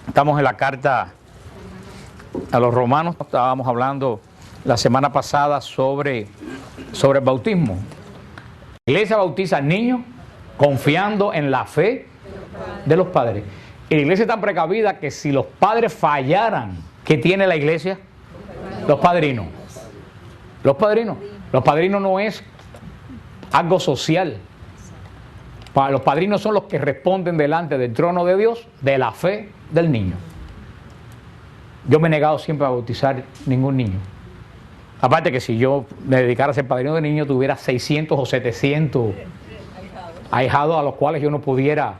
Estamos en la carta a los romanos. Estábamos hablando la semana pasada sobre el bautismo. La iglesia bautiza al niño confiando en la fe de los padres. Y la iglesia es tan precavida que si los padres fallaran, ¿qué tiene la iglesia? Los padrinos. Los padrinos. Los padrinos no es algo social. Los padrinos son los que responden delante del trono de Dios de la fe del niño. Yo me he negado siempre a bautizar ningún niño. Aparte que si yo me dedicara a ser padrino de niño, tuviera 600 o 700 ahijados a los cuales yo no pudiera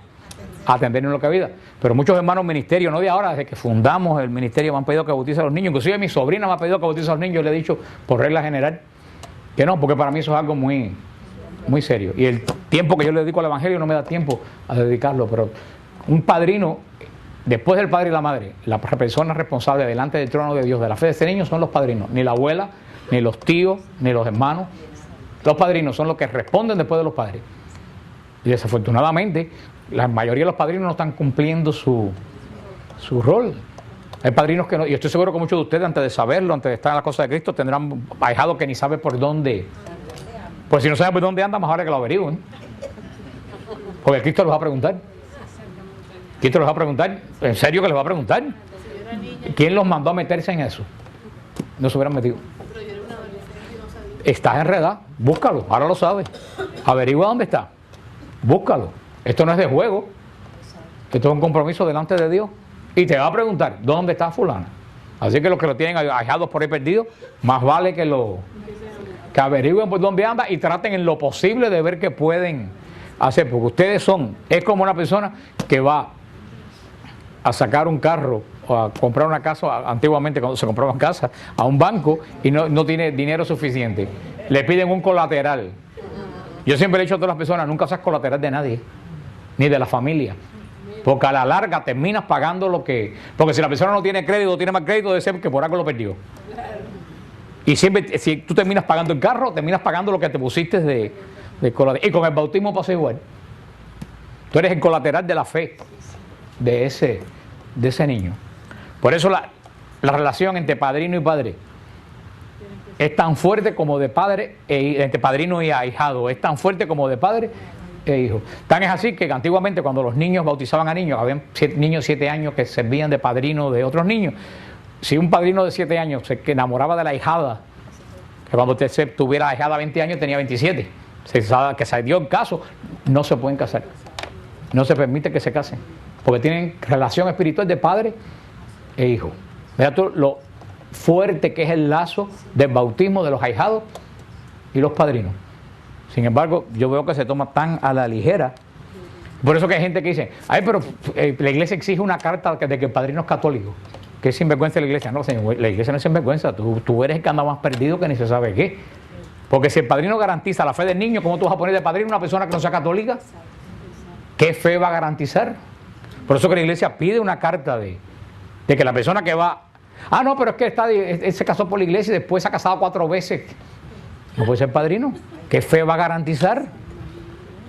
atender en lo que vida. Pero muchos hermanos ministerios, no de ahora, desde que fundamos el ministerio, me han pedido que bautice a los niños. Inclusive mi sobrina me ha pedido que bautice a los niños. Yo le he dicho, por regla general, que no, porque para mí eso es algo muy serio. Y el tiempo que yo le dedico al evangelio no me da tiempo a dedicarlo. Pero un padrino, después del padre y la madre, la persona responsable delante del trono de Dios de la fe de ese niño son los padrinos. Ni la abuela, ni los tíos, ni los hermanos. Los padrinos son los que responden después de los padres. Y desafortunadamente, la mayoría de los padrinos no están cumpliendo su rol. Hay padrinos que no, y estoy seguro que muchos de ustedes, antes de saberlo, antes de estar en la cosa de Cristo, tendrán ahijados que ni saben por dónde. Pues si no saben por dónde anda, más vale que lo averigüen. Porque Cristo les va a preguntar. Cristo les va a preguntar, en serio que les va a preguntar. ¿Quién los mandó a meterse en eso? No se hubieran metido. Estás enredado, búscalo, ahora lo sabes. Averigua dónde está, búscalo. Esto no es de juego, esto es un compromiso delante de Dios. Y te va a preguntar, ¿dónde está fulana? Así que los que lo tienen ahijados por ahí perdidos, más vale que averigüen por dónde anda y traten en lo posible de ver qué pueden hacer. Porque ustedes es como una persona que va a sacar un carro o a comprar una casa, antiguamente cuando se compraban casas, a un banco y no tiene dinero suficiente. Le piden un colateral. Yo siempre le he dicho a todas las personas, nunca seas colateral de nadie, ni de la familia. Porque a la larga terminas pagando lo que... Porque si la persona no tiene crédito o tiene más crédito, debe ser que por algo lo perdió. Y siempre, si tú terminas pagando el carro, terminas pagando lo que te pusiste de colateral. Y con el bautismo pasa igual. Tú eres el colateral de la fe de ese niño. Por eso la relación entre padrino y padre es tan fuerte como de padre, entre padrino y ahijado, es tan fuerte como de padre e hijo. Tan es así que antiguamente cuando los niños bautizaban a niños, había niños de 7 años que servían de padrino de otros niños. Si un padrino de 7 años se enamoraba de la ahijada, que cuando tuviera ahijada 20 años tenía 27, que se dio el caso, no se pueden casar. No se permite que se casen, porque tienen relación espiritual de padre e hijo. Mira tú lo fuerte que es el lazo del bautismo de los ahijados y los padrinos. Sin embargo, yo veo que se toma tan a la ligera. Por eso que hay gente que dice, ay, pero la iglesia exige una carta de que el padrino es católico. Que es sinvergüenza la iglesia. No, señor, la iglesia no es sinvergüenza. Tú eres el que anda más perdido que ni se sabe qué. Porque si el padrino garantiza la fe del niño, ¿cómo tú vas a poner de padrino a una persona que no sea católica? ¿Qué fe va a garantizar? Por eso que la iglesia pide una carta de que la persona que va... Ah, no, pero es que él se casó por la iglesia y después se ha casado 4 veces. No puede ser padrino. ¿Qué fe va a garantizar?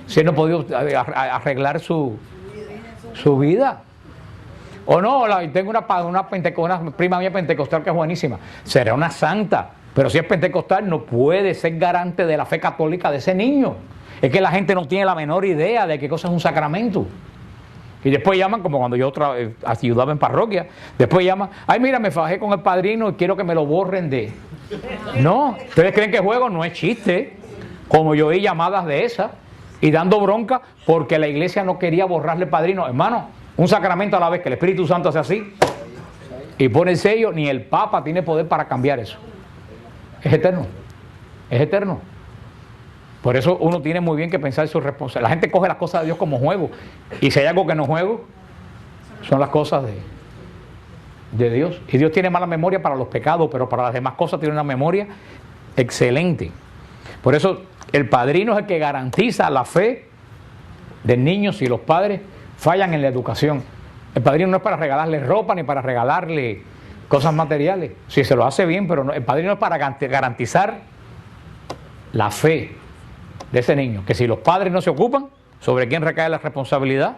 Si él no ha podido arreglar su vida. O no, tengo una prima mía pentecostal que es buenísima. Será una santa. Pero si es pentecostal no puede ser garante de la fe católica de ese niño. Es que la gente no tiene la menor idea de qué cosa es un sacramento. Y después llaman, como cuando yo ayudaba en parroquia, después llaman, ay mira, me fajé con el padrino y quiero que me lo borren de... No, ustedes creen que juego, no es chiste. Como yo oí llamadas de esas y dando bronca porque la iglesia no quería borrarle el padrino. Hermano, un sacramento a la vez que el Espíritu Santo hace así y pone el sello, ni el Papa tiene poder para cambiar eso. Es eterno, es eterno. Por eso uno tiene muy bien que pensar en su responsabilidad. La gente coge las cosas de Dios como juego. Y si hay algo que no juego, son las cosas de Dios. Y Dios tiene mala memoria para los pecados, pero para las demás cosas tiene una memoria excelente. Por eso el padrino es el que garantiza la fe del niño si los padres fallan en la educación. El padrino no es para regalarle ropa ni para regalarle cosas materiales. Si se lo hace bien, pero no, el padrino es para garantizar la fe de ese niño, que si los padres no se ocupan, ¿sobre quién recae la responsabilidad?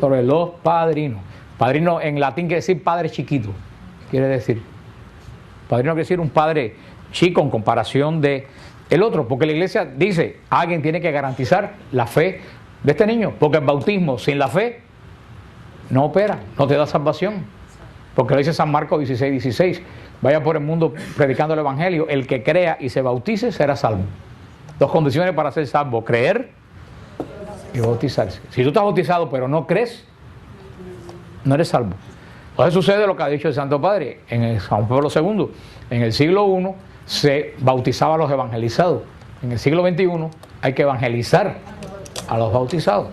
sobre los padrinos. Padrino en latín quiere decir padre chiquito, quiere decir. Padrino quiere decir un padre chico en comparación de el otro, porque la iglesia dice, alguien tiene que garantizar la fe de este niño, porque el bautismo sin la fe no opera, no te da salvación. Porque lo dice San Marcos 16:16, vaya por el mundo predicando el evangelio, el que crea y se bautice será salvo. Dos condiciones para ser salvo: creer y bautizarse. Si tú estás bautizado pero no crees, no eres salvo. Entonces sucede lo que ha dicho el Santo Padre en el San Pablo II. En el siglo I se bautizaba a los evangelizados. En el siglo XXI hay que evangelizar a los bautizados,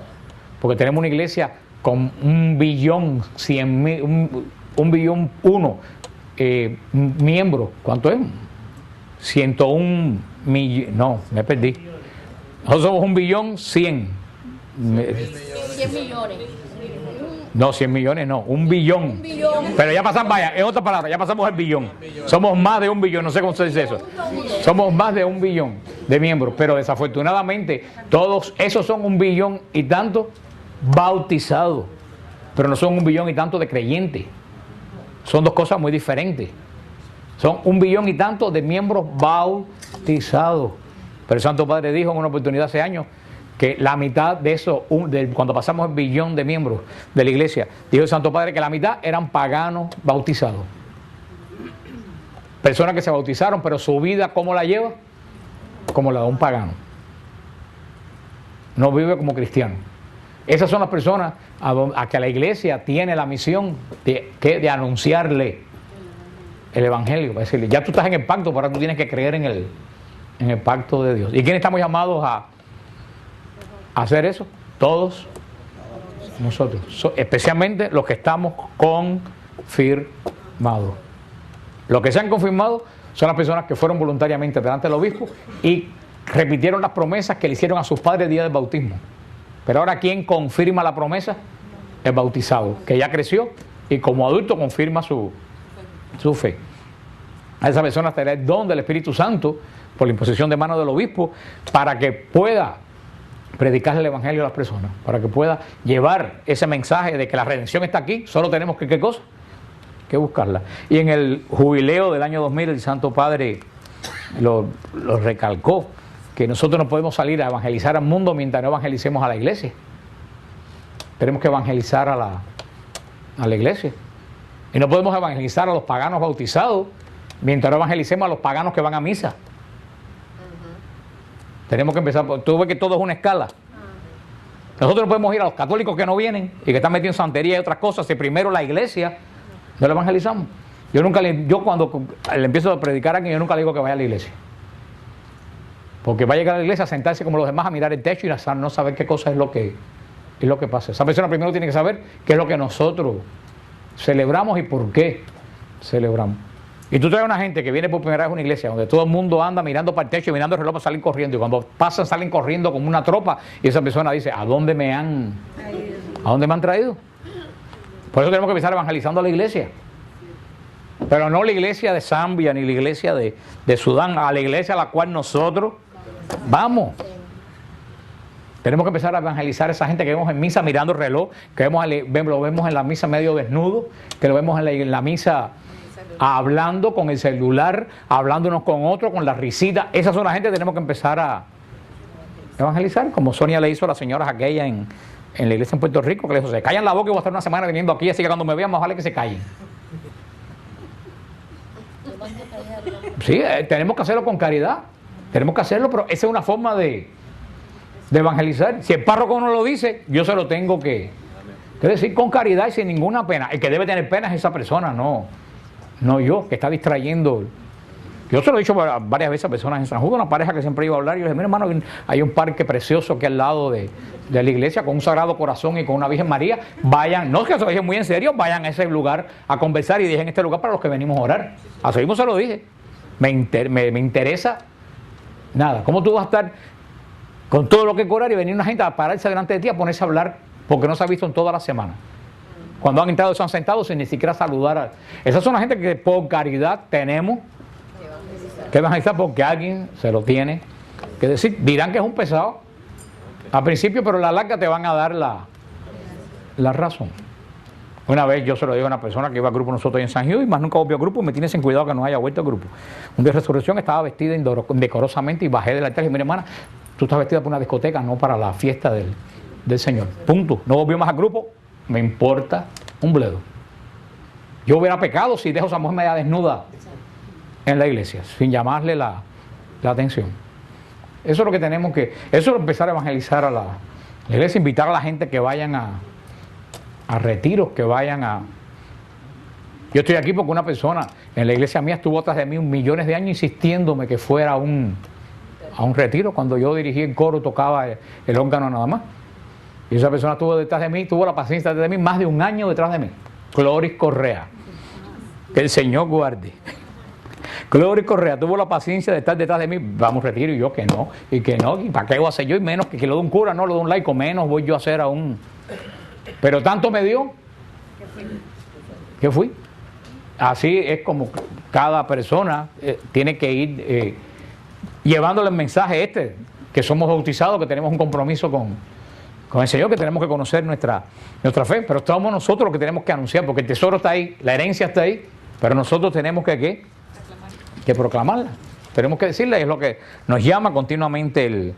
porque tenemos una iglesia con 1.100.000 miembros. ¿Cuánto es? 101 millones. No, me perdí. Nosotros somos 1.100.000. 100 millones. No, 100 millones no, 1 billón. Pero ya pasamos, vaya, en otras palabras, ya pasamos el billón. Somos más de 1 billón, no sé cómo se dice eso. Somos más de 1 billón de miembros, pero desafortunadamente todos esos son 1 billón y tanto bautizados, pero no son 1 billón y tanto de creyentes. Son dos cosas muy diferentes. Son 1 billón y tanto de miembros bautizados. Pero el Santo Padre dijo en una oportunidad hace años que la mitad de eso, cuando pasamos el billón de miembros de la iglesia, dijo el Santo Padre que la mitad eran paganos bautizados. Personas que se bautizaron, pero su vida, ¿cómo la lleva? Como la de un pagano. No vive como cristiano. Esas son las personas a que la iglesia tiene la misión de anunciarle el evangelio, para decirle, ya tú estás en el pacto, pero ahora tú tienes que creer en el pacto de Dios. ¿Y quiénes estamos llamados a hacer eso? Todos nosotros, especialmente los que estamos confirmados. Los que se han confirmado son las personas que fueron voluntariamente delante del obispo y repitieron las promesas que le hicieron a sus padres el día del bautismo. Pero ahora, ¿quién confirma la promesa? El bautizado, que ya creció y como adulto confirma su fe. A esa persona será el don del Espíritu Santo por la imposición de manos del obispo para que pueda predicar el evangelio a las personas, para que pueda llevar ese mensaje de que la redención está aquí, solo tenemos que, ¿qué cosa? Que buscarla. Y en el jubileo del año 2000 el Santo Padre lo recalcó, que nosotros no podemos salir a evangelizar al mundo mientras no evangelicemos a la iglesia. Tenemos que evangelizar a la iglesia. Y no podemos evangelizar a los paganos bautizados mientras no evangelicemos a los paganos que van a misa. Tenemos que empezar, tú ves que todo es una escala. Nosotros no podemos ir a los católicos que no vienen y que están metidos en santería y otras cosas si primero la iglesia no la evangelizamos. Yo cuando le empiezo a predicar a alguien, yo nunca le digo que vaya a la iglesia. Porque va a llegar a la iglesia a sentarse como los demás a mirar el techo y a no saber qué cosa es lo que pasa. Esa persona primero tiene que saber qué es lo que nosotros celebramos y por qué celebramos. Y tú traes a una gente que viene por primera vez a una iglesia donde todo el mundo anda mirando para el techo y mirando el reloj para salir corriendo, y cuando pasan salen corriendo como una tropa, y esa persona dice, ¿a dónde me han traído? Por eso tenemos que empezar evangelizando a la iglesia, pero no la iglesia de Zambia ni la iglesia de Sudán, a la iglesia a la cual nosotros vamos. Tenemos que empezar a evangelizar a esa gente que vemos en misa mirando el reloj, que lo vemos en la misa medio desnudo, que lo vemos en la misa hablando con el celular, hablando unos con otros, con la risita. Esas son la gente que tenemos que empezar a evangelizar, como Sonia le hizo a las señoras aquellas en la iglesia en Puerto Rico, que le dijo, se callan la boca y voy a estar una semana viniendo aquí, así que cuando me vean más vale que se callen. Sí, tenemos que hacerlo con caridad, tenemos que hacerlo, pero esa es una forma de evangelizar. Si el párroco no lo dice, yo se lo tengo que decir con caridad y sin ninguna pena. El que debe tener pena es esa persona, no yo, que está distrayendo. Yo se lo he dicho varias veces a personas en San Judas, una pareja que siempre iba a hablar, y yo le dije, mira hermano, hay un parque precioso que al lado de la iglesia, con un Sagrado Corazón y con una Virgen María, vayan, no es que se lo dije muy en serio, vayan a ese lugar a conversar y dejen este lugar para los que venimos a orar. Así mismo se lo dije. Me interesa nada. ¿Cómo tú vas a estar con todo lo que orar y venir una gente a pararse delante de ti a ponerse a hablar porque no se ha visto en toda la semana? Cuando han entrado, se han sentado sin ni siquiera saludar. Esas son la gente que por caridad tenemos que evangelizar, porque alguien se lo tiene que decir. Dirán que es un pesado al principio, pero a la larga te van a dar la la razón. Una vez yo se lo digo a una persona que iba al grupo nosotros en San Gil y más nunca volvió al grupo, me tiene sin cuidado que no haya vuelto al grupo. Un día de resurrección estaba vestida indecorosamente y bajé del altar y dije, mira hermana, tú estás vestida para una discoteca, no para la fiesta del Señor. Punto. No volvió más al grupo, me importa un bledo. Yo hubiera pecado si dejo a esa mujer media desnuda en la iglesia, sin llamarle la atención. Eso es lo que tenemos que, eso es empezar a evangelizar a la iglesia, invitar a la gente que vayan a retiros, que vayan a... Yo estoy aquí porque una persona en la iglesia mía estuvo atrás de mí millones de años insistiéndome que fuera a un retiro, cuando yo dirigí el coro, tocaba el órgano nada más. Y esa persona estuvo detrás de mí, tuvo la paciencia detrás de mí, más de un año detrás de mí. Gloris Correa. Que el Señor guarde. Gloris Correa tuvo la paciencia de estar detrás de mí. Vamos, retiro, y yo que no, y para qué voy a hacer yo, y menos que lo de un cura, no lo de un laico, menos voy yo a hacer a un... Pero tanto me dio que fui. Así es como cada persona tiene que ir llevándole el mensaje que somos bautizados, que tenemos un compromiso con el Señor, que tenemos que conocer nuestra fe, pero somos nosotros los que tenemos que anunciar, porque el tesoro está ahí, la herencia está ahí, pero nosotros tenemos que proclamarla, tenemos que decirla, y es lo que nos llama continuamente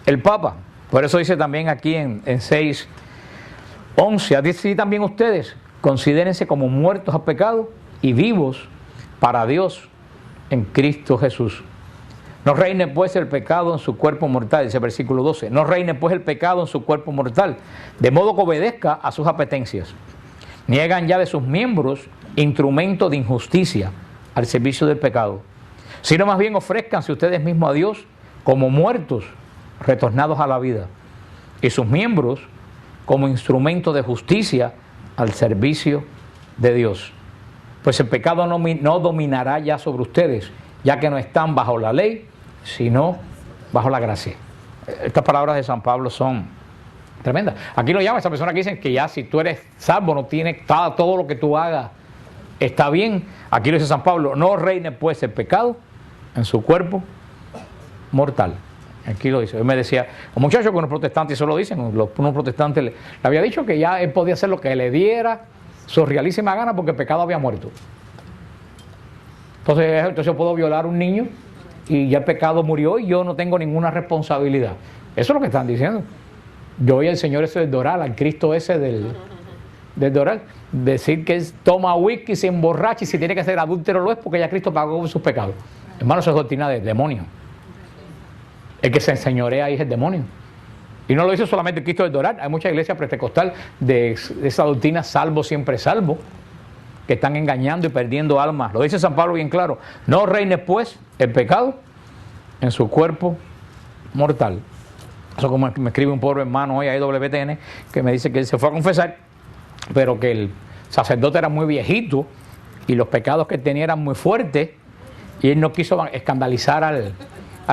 el Papa. Por eso dice también aquí en 6:11, así también ustedes considérense como muertos al pecado y vivos para Dios en Cristo Jesús. No reine pues el pecado en su cuerpo mortal, dice el versículo 12. No reine pues el pecado en su cuerpo mortal, de modo que obedezca a sus apetencias. Niegan ya de sus miembros instrumento de injusticia al servicio del pecado, sino más bien ofrézcanse ustedes mismos a Dios como muertos, retornados a la vida, y sus miembros como instrumento de justicia al servicio de Dios. Pues el pecado no dominará ya sobre ustedes, ya que no están bajo la ley, sino bajo la gracia. Estas palabras de San Pablo son tremendas. Aquí lo llama esa persona que dicen que ya si tú eres salvo, no tienes todo lo que tú hagas está bien. Aquí lo dice San Pablo, no reine pues el pecado en su cuerpo mortal. Aquí lo dice. Él me decía, un muchacho con unos protestantes, eso lo dicen, unos protestantes le había dicho que ya él podía hacer lo que le diera su realísima gana porque el pecado había muerto. Entonces yo puedo violar a un niño y ya el pecado murió y yo no tengo ninguna responsabilidad. Eso es lo que están diciendo. Yo oí al Señor ese del Doral, al Cristo ese del Doral, decir que toma whisky, se emborracha y si tiene que ser adúltero lo es porque ya Cristo pagó por sus pecados. Hermano, eso es doctrina del demonio. El que se enseñorea ahí es el demonio. Y no lo dice solamente el Cristo del Doral. Hay mucha iglesia pentecostal de esa doctrina salvo siempre salvo, que están engañando y perdiendo almas. Lo dice San Pablo bien claro. No reine pues el pecado en su cuerpo mortal. Eso como me escribe un pobre hermano hoy a EWTN, que me dice que él se fue a confesar, pero que el sacerdote era muy viejito y los pecados que él tenía eran muy fuertes y él no quiso escandalizar al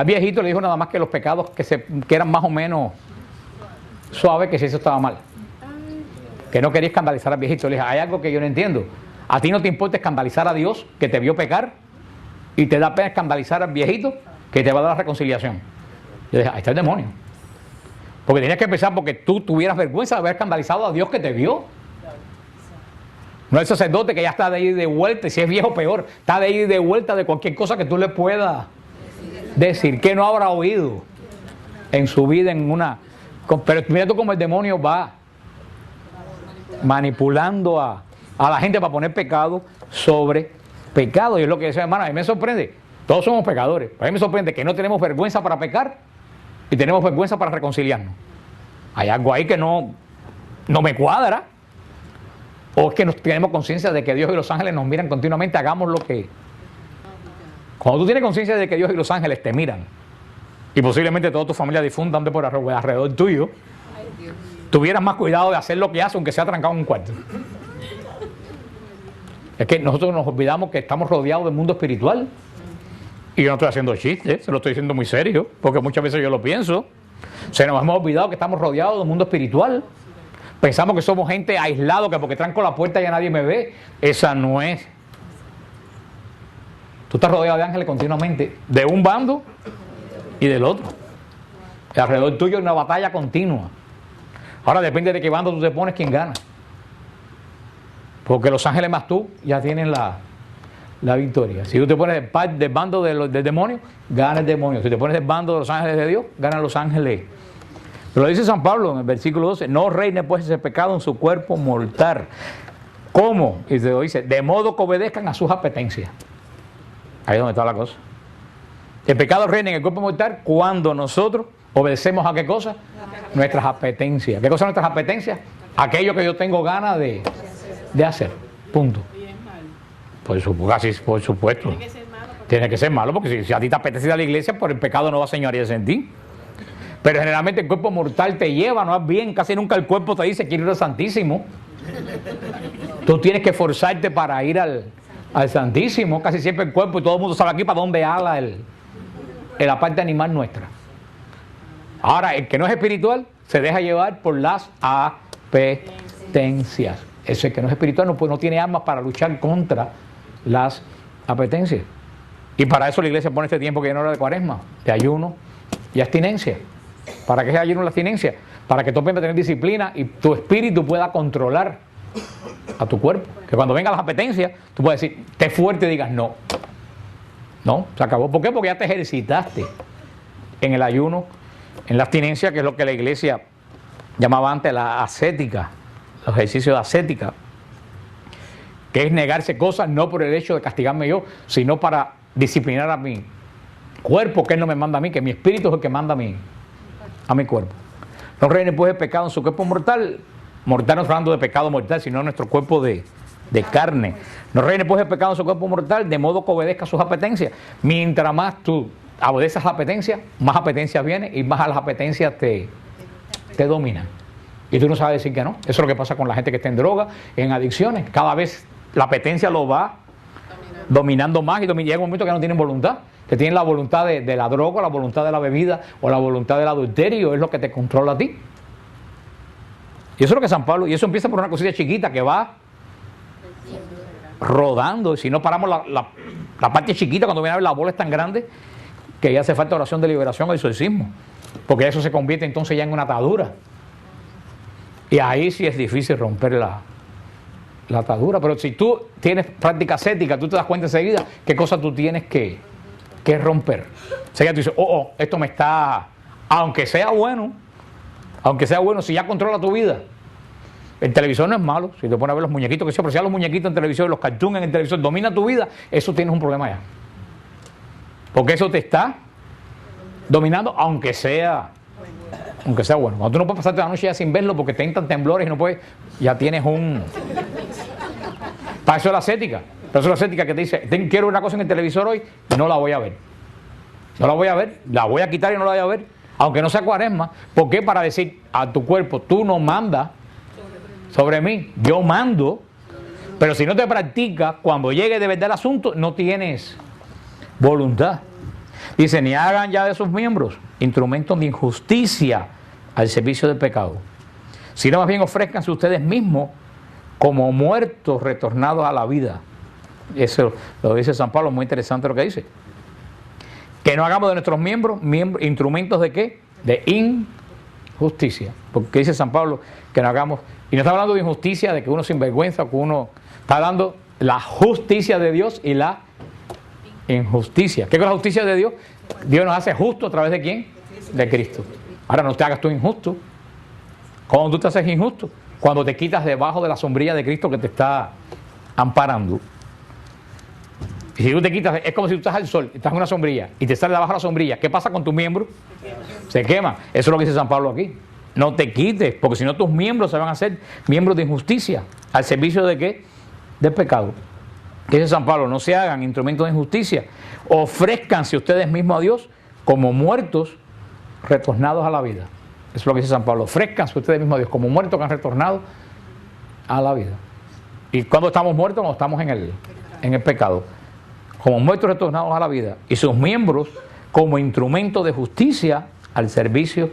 viejito, le dijo nada más que los pecados que eran más o menos suaves, que si eso estaba mal, que no quería escandalizar al viejito. Le dije, hay algo que yo no entiendo, a ti no te importa escandalizar a Dios que te vio pecar y te da pena escandalizar al viejito que te va a dar la reconciliación. Yo dije, ahí está el demonio, porque tenías que empezar porque tú tuvieras vergüenza de haber escandalizado a Dios que te vio. No el sacerdote que ya está de ir de vuelta, y si es viejo peor, está de ir de vuelta de cualquier cosa que tú le puedas decir, que no habrá oído en su vida pero mira tú cómo el demonio va manipulando a la gente para poner pecado sobre pecado. Y es lo que decía, hermano, a mí me sorprende, todos somos pecadores, a mí me sorprende que no tenemos vergüenza para pecar y tenemos vergüenza para reconciliarnos. Hay algo ahí que no me cuadra, o es que tenemos conciencia de que Dios y los ángeles nos miran continuamente, hagamos lo que... Cuando tú tienes conciencia de que Dios y los ángeles te miran, y posiblemente toda tu familia difundan de por alrededor tuyo, tuvieras más cuidado de hacer lo que hace, aunque sea trancado en un cuarto. Es que nosotros nos olvidamos que estamos rodeados del mundo espiritual. Y yo no estoy haciendo chistes, se lo estoy diciendo muy serio, porque muchas veces yo lo pienso. Se nos hemos olvidado que estamos rodeados del mundo espiritual. Pensamos que somos gente aislada, que porque tranco la puerta ya nadie me ve. Esa no es. Tú estás rodeado de ángeles continuamente, de un bando y del otro. Y alrededor tuyo hay una batalla continua. Ahora depende de qué bando tú te pones, quién gana. Porque los ángeles más tú ya tienen la victoria. Si tú te pones del bando del demonio, gana el demonio. Si te pones del bando de los ángeles de Dios, ganan los ángeles. Pero lo dice San Pablo en el versículo 12, no reine pues ese pecado en su cuerpo mortal. ¿Cómo? Y se lo dice, de modo que obedezcan a sus apetencias. Ahí es donde está la cosa. El pecado reina en el cuerpo mortal cuando nosotros obedecemos a qué cosa? Nuestras apetencias. ¿Qué cosa son nuestras apetencias? Aquello que yo tengo ganas de hacer. Punto. Por supuesto. Tiene que ser malo porque si a ti te apetece ir a la iglesia, por el pecado no va a señorearse en ti. Pero generalmente el cuerpo mortal te lleva, no es bien, casi nunca el cuerpo te dice quiero ir al Santísimo. Tú tienes que forzarte para ir al Santísimo, casi siempre el cuerpo, y todo el mundo sabe aquí para dónde ala la parte animal nuestra. Ahora, el que no es espiritual se deja llevar por las apetencias. Ese que no es espiritual no tiene armas para luchar contra las apetencias. Y para eso la iglesia pone este tiempo que viene ahora de Cuaresma, de ayuno y abstinencia. ¿Para qué es ayuno y abstinencia? Para que tú puedas tener disciplina y tu espíritu pueda controlar a tu cuerpo. Que cuando vengan las apetencias, tú puedes decir, esté fuerte y digas no. No, se acabó. ¿Por qué? Porque ya te ejercitaste en el ayuno, en la abstinencia, que es lo que la iglesia llamaba antes la ascética, los ejercicios de ascética, que es negarse cosas no por el hecho de castigarme yo, sino para disciplinar a mi cuerpo, que él no me manda a mí, que mi espíritu es el que manda a mi cuerpo. No reine pues el pecado en su cuerpo mortal. Mortal no está hablando de pecado mortal, sino nuestro cuerpo de carne. No reine pues el pecado en su cuerpo mortal, de modo que obedezca a sus apetencias. Mientras más tú obedeces a las apetencias, más apetencias vienen y más a las apetencias te dominan. Y tú no sabes decir que no. Eso es lo que pasa con la gente que está en droga, en adicciones. Cada vez la apetencia lo va dominando más y llega un momento que no tienen voluntad. Que tienen la voluntad de la droga, la voluntad de la bebida o la voluntad del adulterio, es lo que te controla a ti. Y eso es lo que San Pablo, y eso empieza por una cosita chiquita que va rodando. Y si no paramos la parte chiquita, cuando viene a ver la bola es tan grande que ya hace falta oración de liberación o exorcismo. Porque eso se convierte entonces ya en una atadura. Y ahí sí es difícil romper la atadura. Pero si tú tienes práctica ascética, tú te das cuenta enseguida qué cosa tú tienes que romper. O sea, ya tú dices, esto me está, aunque sea bueno, si ya controla tu vida. El televisor no es malo, si te pones a ver los muñequitos, pero si ya los muñequitos en televisión, los cartoons en el televisor domina tu vida, eso tienes un problema ya. Porque eso te está dominando, aunque sea bueno. Cuando tú no puedes pasarte la noche ya sin verlo porque te entran temblores y no puedes, ya tienes para eso es la ascética. Pero eso es la ascética que te dice, quiero una cosa en el televisor hoy, no la voy a ver. No la voy a ver, la voy a quitar y no la voy a ver. Aunque no sea Cuaresma. ¿Por qué? Para decir a tu cuerpo, tú no mandas sobre mí, yo mando. Pero si no te practicas, cuando llegue de verdad el asunto, no tienes voluntad. Dice, ni hagan ya de sus miembros instrumentos de injusticia al servicio del pecado, sino más bien ofrezcanse ustedes mismos como muertos retornados a la vida. Eso lo dice San Pablo, muy interesante lo que dice. Que no hagamos de nuestros miembros instrumentos de ¿qué? De injusticia. Porque dice San Pablo que no hagamos, y no está hablando de injusticia, de que uno sinvergüenza, que uno está hablando la justicia de Dios y la injusticia. ¿Qué es la justicia de Dios? Dios nos hace justo a través de ¿quién? De Cristo. Ahora no te hagas tú injusto. ¿Cómo tú te haces injusto? Cuando te quitas debajo de la sombrilla de Cristo que te está amparando. Y si tú te quitas, es como si tú estás al sol, estás en una sombrilla y te sales debajo de la sombrilla. ¿Qué pasa con tus miembros? Se quema. Eso es lo que dice San Pablo aquí. No te quites, porque si no tus miembros se van a hacer miembros de injusticia. ¿Al servicio de qué? Del pecado. ¿Qué dice San Pablo? No se hagan instrumentos de injusticia. Ofrézcanse ustedes mismos a Dios como muertos retornados a la vida. Eso es lo que dice San Pablo. Ofrézcanse ustedes mismos a Dios como muertos que han retornado a la vida. ¿Y cuando estamos muertos? Cuando estamos en el pecado. Como muertos retornados a la vida. Y sus miembros como instrumento de justicia al servicio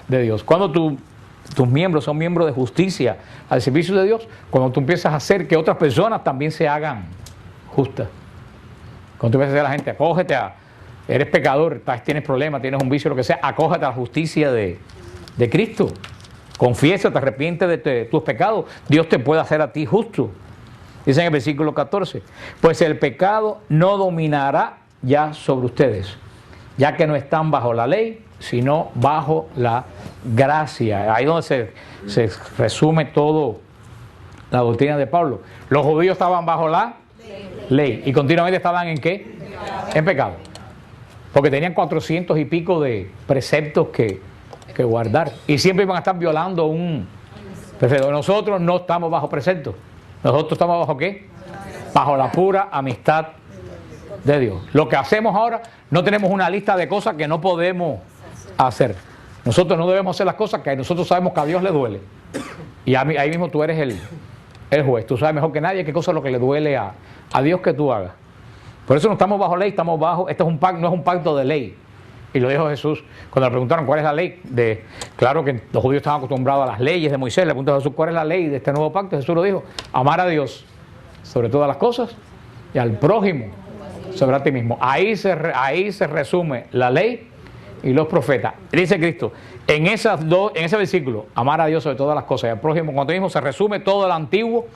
de Dios. Cuando tus miembros son miembros de justicia al servicio de Dios, cuando tú empiezas a hacer que otras personas también se hagan justas. Cuando tú empiezas a decir a la gente, acógete eres pecador, tienes problemas, tienes un vicio, lo que sea, acógete a la justicia de Cristo. confiesa, te arrepientes de tus pecados, Dios te puede hacer a ti justo. Dice en el versículo 14, pues el pecado no dominará ya sobre ustedes, ya que no están bajo la ley, sino bajo la gracia. Ahí donde se resume todo la doctrina de Pablo. Los judíos estaban bajo la ley y continuamente estaban ¿en qué? En pecado. Porque tenían 400 y pico de preceptos que guardar. Y siempre iban a estar violando un precepto. Nosotros no estamos bajo preceptos. Nosotros estamos bajo ¿qué? Bajo la pura amistad de Dios. Lo que hacemos ahora, no tenemos una lista de cosas que no podemos hacer. Nosotros no debemos hacer las cosas que nosotros sabemos que a Dios le duele. Y ahí mismo tú eres el juez. Tú sabes mejor que nadie qué cosa es lo que le duele a Dios que tú hagas. Por eso no estamos bajo ley, estamos bajo, esto es un pacto, no es un pacto de ley. Y lo dijo Jesús cuando le preguntaron cuál es la ley. Claro que los judíos estaban acostumbrados a las leyes de Moisés. Le preguntó a Jesús cuál es la ley de este nuevo pacto. Jesús lo dijo: amar a Dios sobre todas las cosas y al prójimo sobre a ti mismo. Ahí se resume la ley y los profetas. Dice Cristo, en ese versículo, amar a Dios sobre todas las cosas y al prójimo como a ti mismo, se resume todo el Antiguo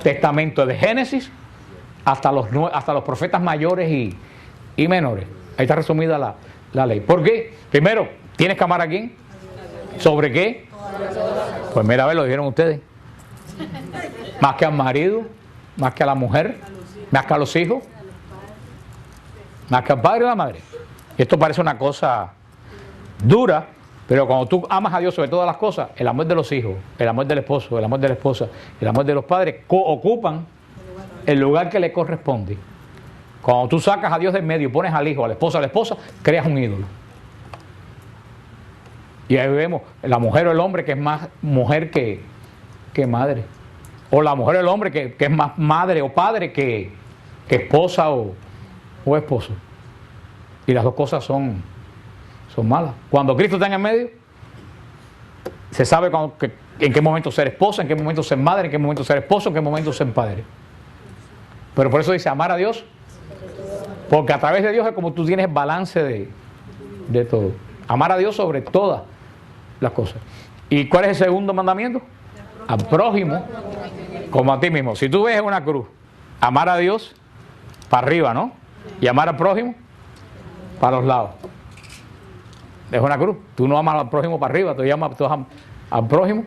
Testamento, de Génesis hasta los profetas mayores y menores. Ahí está resumida la ley. ¿Por qué? Primero, ¿tienes que amar a quién? ¿Sobre qué? Pues mira, a ver, lo dijeron ustedes. Más que al marido, más que a la mujer, más que a los hijos, más que al padre y a la madre. Esto parece una cosa dura, pero cuando tú amas a Dios sobre todas las cosas, el amor de los hijos, el amor del esposo, el amor de la esposa, el amor de los padres ocupan el lugar que le corresponde. Cuando tú sacas a Dios del medio y pones al hijo, a la esposa, creas un ídolo. Y ahí vemos la mujer o el hombre que es más mujer que madre. O la mujer o el hombre que es más madre o padre que esposa o esposo. Y las dos cosas son malas. Cuando Cristo está en el medio, se sabe en qué momento ser esposa, en qué momento ser madre, en qué momento ser esposo, en qué momento ser padre. Pero por eso dice amar a Dios, porque a través de Dios es como tú tienes balance de todo. Amar a Dios sobre todas las cosas. ¿Y cuál es el segundo mandamiento? Al prójimo como a ti mismo. Si tú ves en una cruz, amar a Dios para arriba, ¿no? Y amar al prójimo para los lados. Es una cruz. Tú no amas al prójimo para arriba, tú amas al prójimo.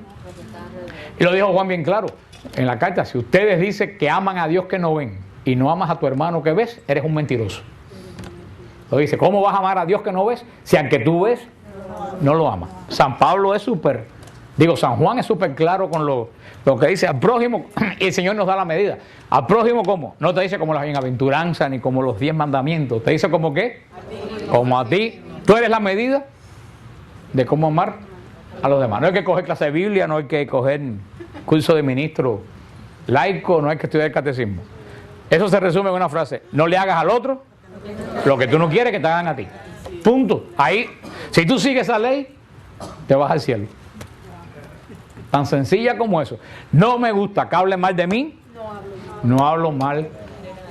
Y lo dijo Juan bien claro en la carta: si ustedes dicen que aman a Dios que no ven y no amas a tu hermano que ves, eres un mentiroso. Lo dice: ¿cómo vas a amar a Dios que no ves si al que tú ves no lo amas? San Juan es súper claro con lo que dice al prójimo, y el Señor nos da la medida. ¿Al prójimo cómo? No te dice como las bienaventuranzas ni como los 10 mandamientos, te dice como ¿qué? Como a ti. Tú eres la medida de cómo amar a los demás. No hay que coger clase de Biblia, no hay que coger curso de ministro laico, no hay que estudiar el catecismo. Eso se resume en una frase: no le hagas al otro lo que tú no quieres que te hagan a ti. Punto. Ahí, si tú sigues esa ley, te vas al cielo. Tan sencilla como eso. No me gusta que hablen mal de mí, no hablo mal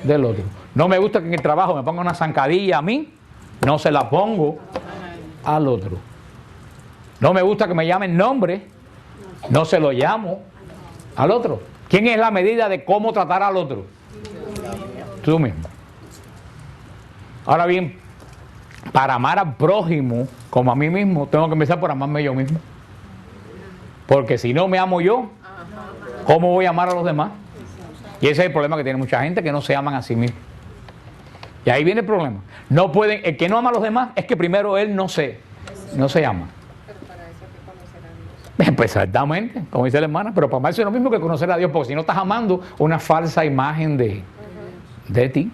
del otro. No me gusta que en el trabajo me ponga una zancadilla a mí, no se la pongo al otro. No me gusta que me llamen nombre, no se lo llamo al otro. ¿Quién es la medida de cómo tratar al otro? Tú mismo. Ahora bien, para amar al prójimo como a mí mismo, tengo que empezar por amarme yo mismo. Porque si no me amo yo, ¿cómo voy a amar a los demás? Y ese es el problema que tiene mucha gente, que no se aman a sí mismos. Y ahí viene el problema. No pueden, el que no ama a los demás es que primero él no se ama. Pues exactamente, como dice la hermana, pero para amarse es lo mismo que conocer a Dios, porque si no estás amando una falsa imagen de ti.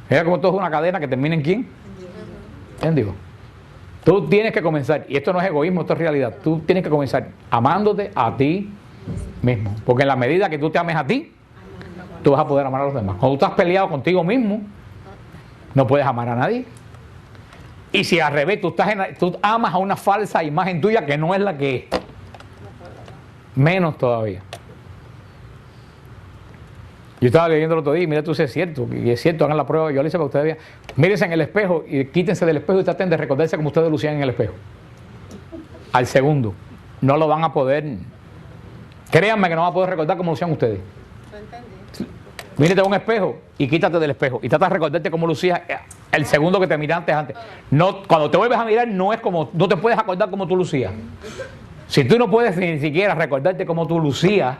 Mira como todo es una cadena que termina en ¿quién? En Dios. Tú tienes que comenzar, y esto no es egoísmo, esto es realidad, tú tienes que comenzar amándote a ti mismo, porque en la medida que tú te ames a ti, tú vas a poder amar a los demás. Cuando tú estás peleado contigo mismo, no puedes amar a nadie. Y si al revés, tú amas a una falsa imagen tuya que no es la que es, menos todavía. Yo estaba leyendo el otro día y mira tú si es cierto, y es cierto, hagan la prueba, yo le hice para ustedes vean. Mírense en el espejo y quítense del espejo y traten de recordarse como ustedes lucían en el espejo. al segundo. No lo van a poder. Créanme que no van a poder recordar como lo hacían ustedes. Mírate a un espejo y quítate del espejo y trata de recordarte cómo lucías el segundo que te miraste antes. No, cuando te vuelves a mirar no es como, no te puedes acordar cómo tú lucías. Si tú no puedes ni siquiera recordarte cómo tú lucías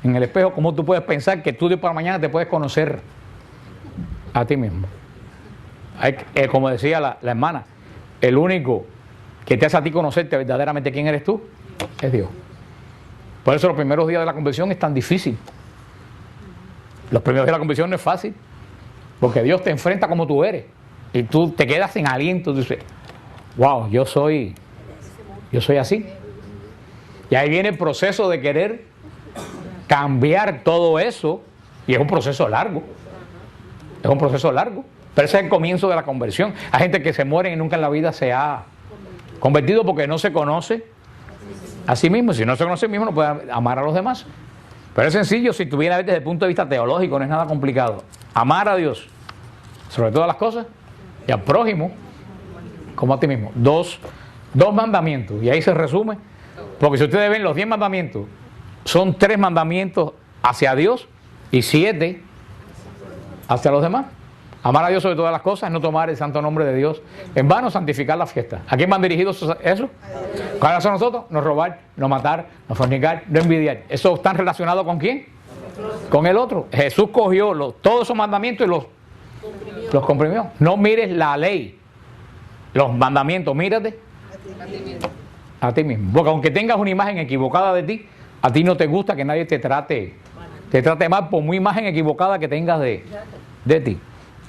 en el espejo, ¿cómo tú puedes pensar que tú de para mañana te puedes conocer a ti mismo? Como decía la hermana, el único que te hace a ti conocerte verdaderamente quién eres tú es Dios. Por eso los primeros días de la conversión es tan difícil. Los primeros días de la conversión no es fácil, porque Dios te enfrenta como tú eres y tú te quedas sin aliento. Tú dices, wow, yo soy así. Y ahí viene el proceso de querer cambiar todo eso, y es un proceso largo. Es un proceso largo, pero ese es el comienzo de la conversión. Hay gente que se muere y nunca en la vida se ha convertido porque no se conoce a sí mismo. Si no se conoce a sí mismo, no puede amar a los demás. Pero es sencillo si tú vienes a ver desde el punto de vista teológico, no es nada complicado. Amar a Dios sobre todas las cosas y al prójimo como a ti mismo. Dos mandamientos, y ahí se resume, porque si ustedes ven los 10 mandamientos, son 3 mandamientos hacia Dios y 7 hacia los demás. Amar a Dios sobre todas las cosas, no tomar el santo nombre de Dios en vano, santificar la fiesta. ¿A quién van dirigidos eso? ¿Cuáles son nosotros? No robar, no matar, no fornicar, no envidiar. ¿Eso está relacionado con quién? Con el otro. Jesús cogió todos esos mandamientos y los comprimió. No mires la ley, los mandamientos, mírate a ti mismo. Porque aunque tengas una imagen equivocada de ti, a ti no te gusta que nadie te trate mal por muy imagen equivocada que tengas de ti.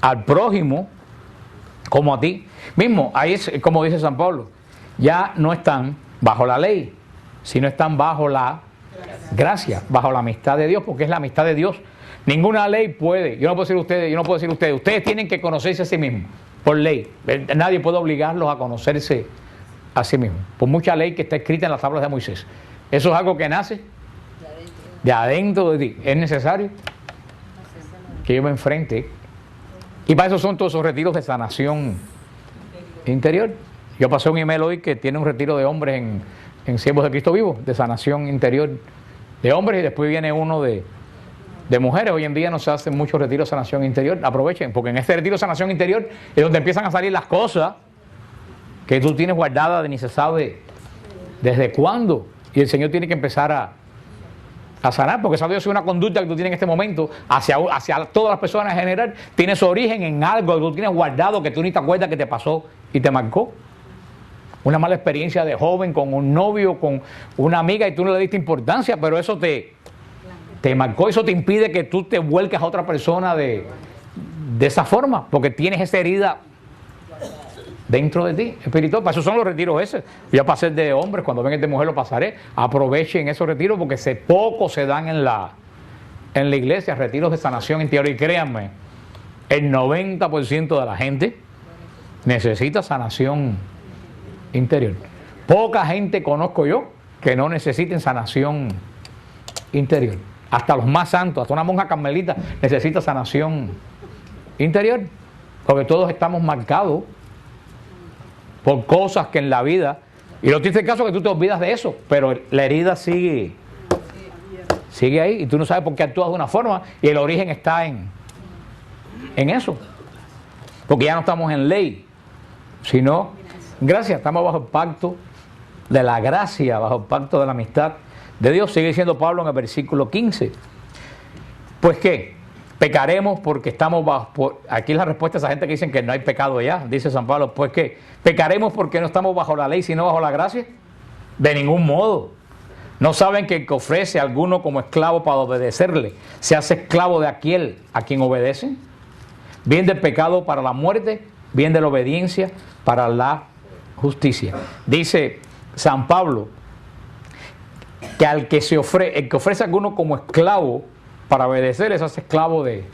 Al prójimo como a ti mismo. Ahí es como dice San Pablo, ya no están bajo la ley, sino están bajo la gracia, bajo la amistad de Dios, porque es la amistad de Dios. Ninguna ley puede, yo no puedo decir ustedes tienen que conocerse a sí mismos por ley. Nadie puede obligarlos a conocerse a sí mismos, por mucha ley que está escrita en las tablas de Moisés. Eso es algo que nace de adentro de ti. Es necesario que yo me enfrente. Y para eso son todos esos retiros de sanación interior. Yo pasé un email hoy que tiene un retiro de hombres en Siervos de Cristo Vivo, de sanación interior de hombres, y después viene uno de mujeres. Hoy en día no se hacen muchos retiros de sanación interior. Aprovechen, porque en este retiro de sanación interior es donde empiezan a salir las cosas que tú tienes guardadas de ni se sabe desde cuándo. Y el Señor tiene que empezar a sanar, porque sabe Dios, una conducta que tú tienes en este momento hacia todas las personas en general tiene su origen en algo que tú tienes guardado, que tú ni te acuerdas que te pasó y te marcó. Una mala experiencia de joven con un novio, con una amiga, y tú no le diste importancia, pero eso te marcó. Eso te impide que tú te vuelques a otra persona de esa forma, porque tienes esa herida dentro de ti, espiritual. Para eso son los retiros ese. Voy a pasar de hombres, cuando vengan de mujer lo pasaré. Aprovechen esos retiros, porque poco se dan en la iglesia, retiros de sanación interior. Y créanme, el 90% de la gente necesita sanación interior. Poca gente conozco yo que no necesiten sanación interior. Hasta los más santos, hasta una monja carmelita necesita sanación interior, porque todos estamos marcados por cosas que en la vida, y lo triste caso es que tú te olvidas de eso, pero la herida sigue ahí, y tú no sabes por qué actúas de una forma, y el origen está en eso, porque ya no estamos en ley, sino gracia. Estamos bajo el pacto de la gracia, bajo el pacto de la amistad de Dios. Sigue diciendo Pablo en el versículo 15. Pues ¿qué? Pecaremos porque estamos bajo... Aquí es la respuesta a esa gente que dicen que no hay pecado ya. Dice San Pablo, pues ¿qué? ¿Pecaremos porque no estamos bajo la ley sino bajo la gracia? De ningún modo. ¿No saben que el que ofrece a alguno como esclavo para obedecerle se hace esclavo de aquel a quien obedece? Bien del pecado para la muerte, bien de la obediencia para la justicia. Dice San Pablo que el que ofrece a alguno como esclavo para obedecer, se hace esclavo de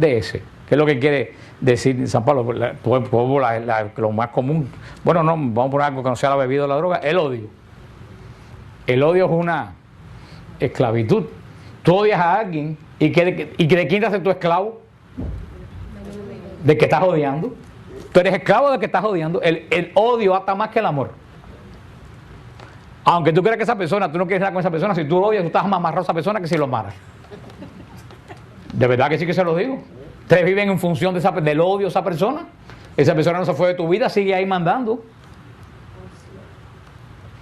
ese. ¿Qué es lo que quiere decir San Pablo? Lo más común, bueno, no, vamos a poner algo que no sea la bebida o la droga, el odio. El odio es una esclavitud. Tú odias a alguien y ¿de quién te hace tu esclavo? ¿De que estás odiando? Tú eres esclavo de que estás odiando. El odio ata más que el amor. Aunque tú creas que esa persona, tú no quieres estar con esa persona, si tú lo odias, tú estás más amarrado a esa persona que si lo amaras. De verdad que sí que se los digo. Ustedes viven en función del odio a esa persona. Esa persona no se fue de tu vida, sigue ahí mandando.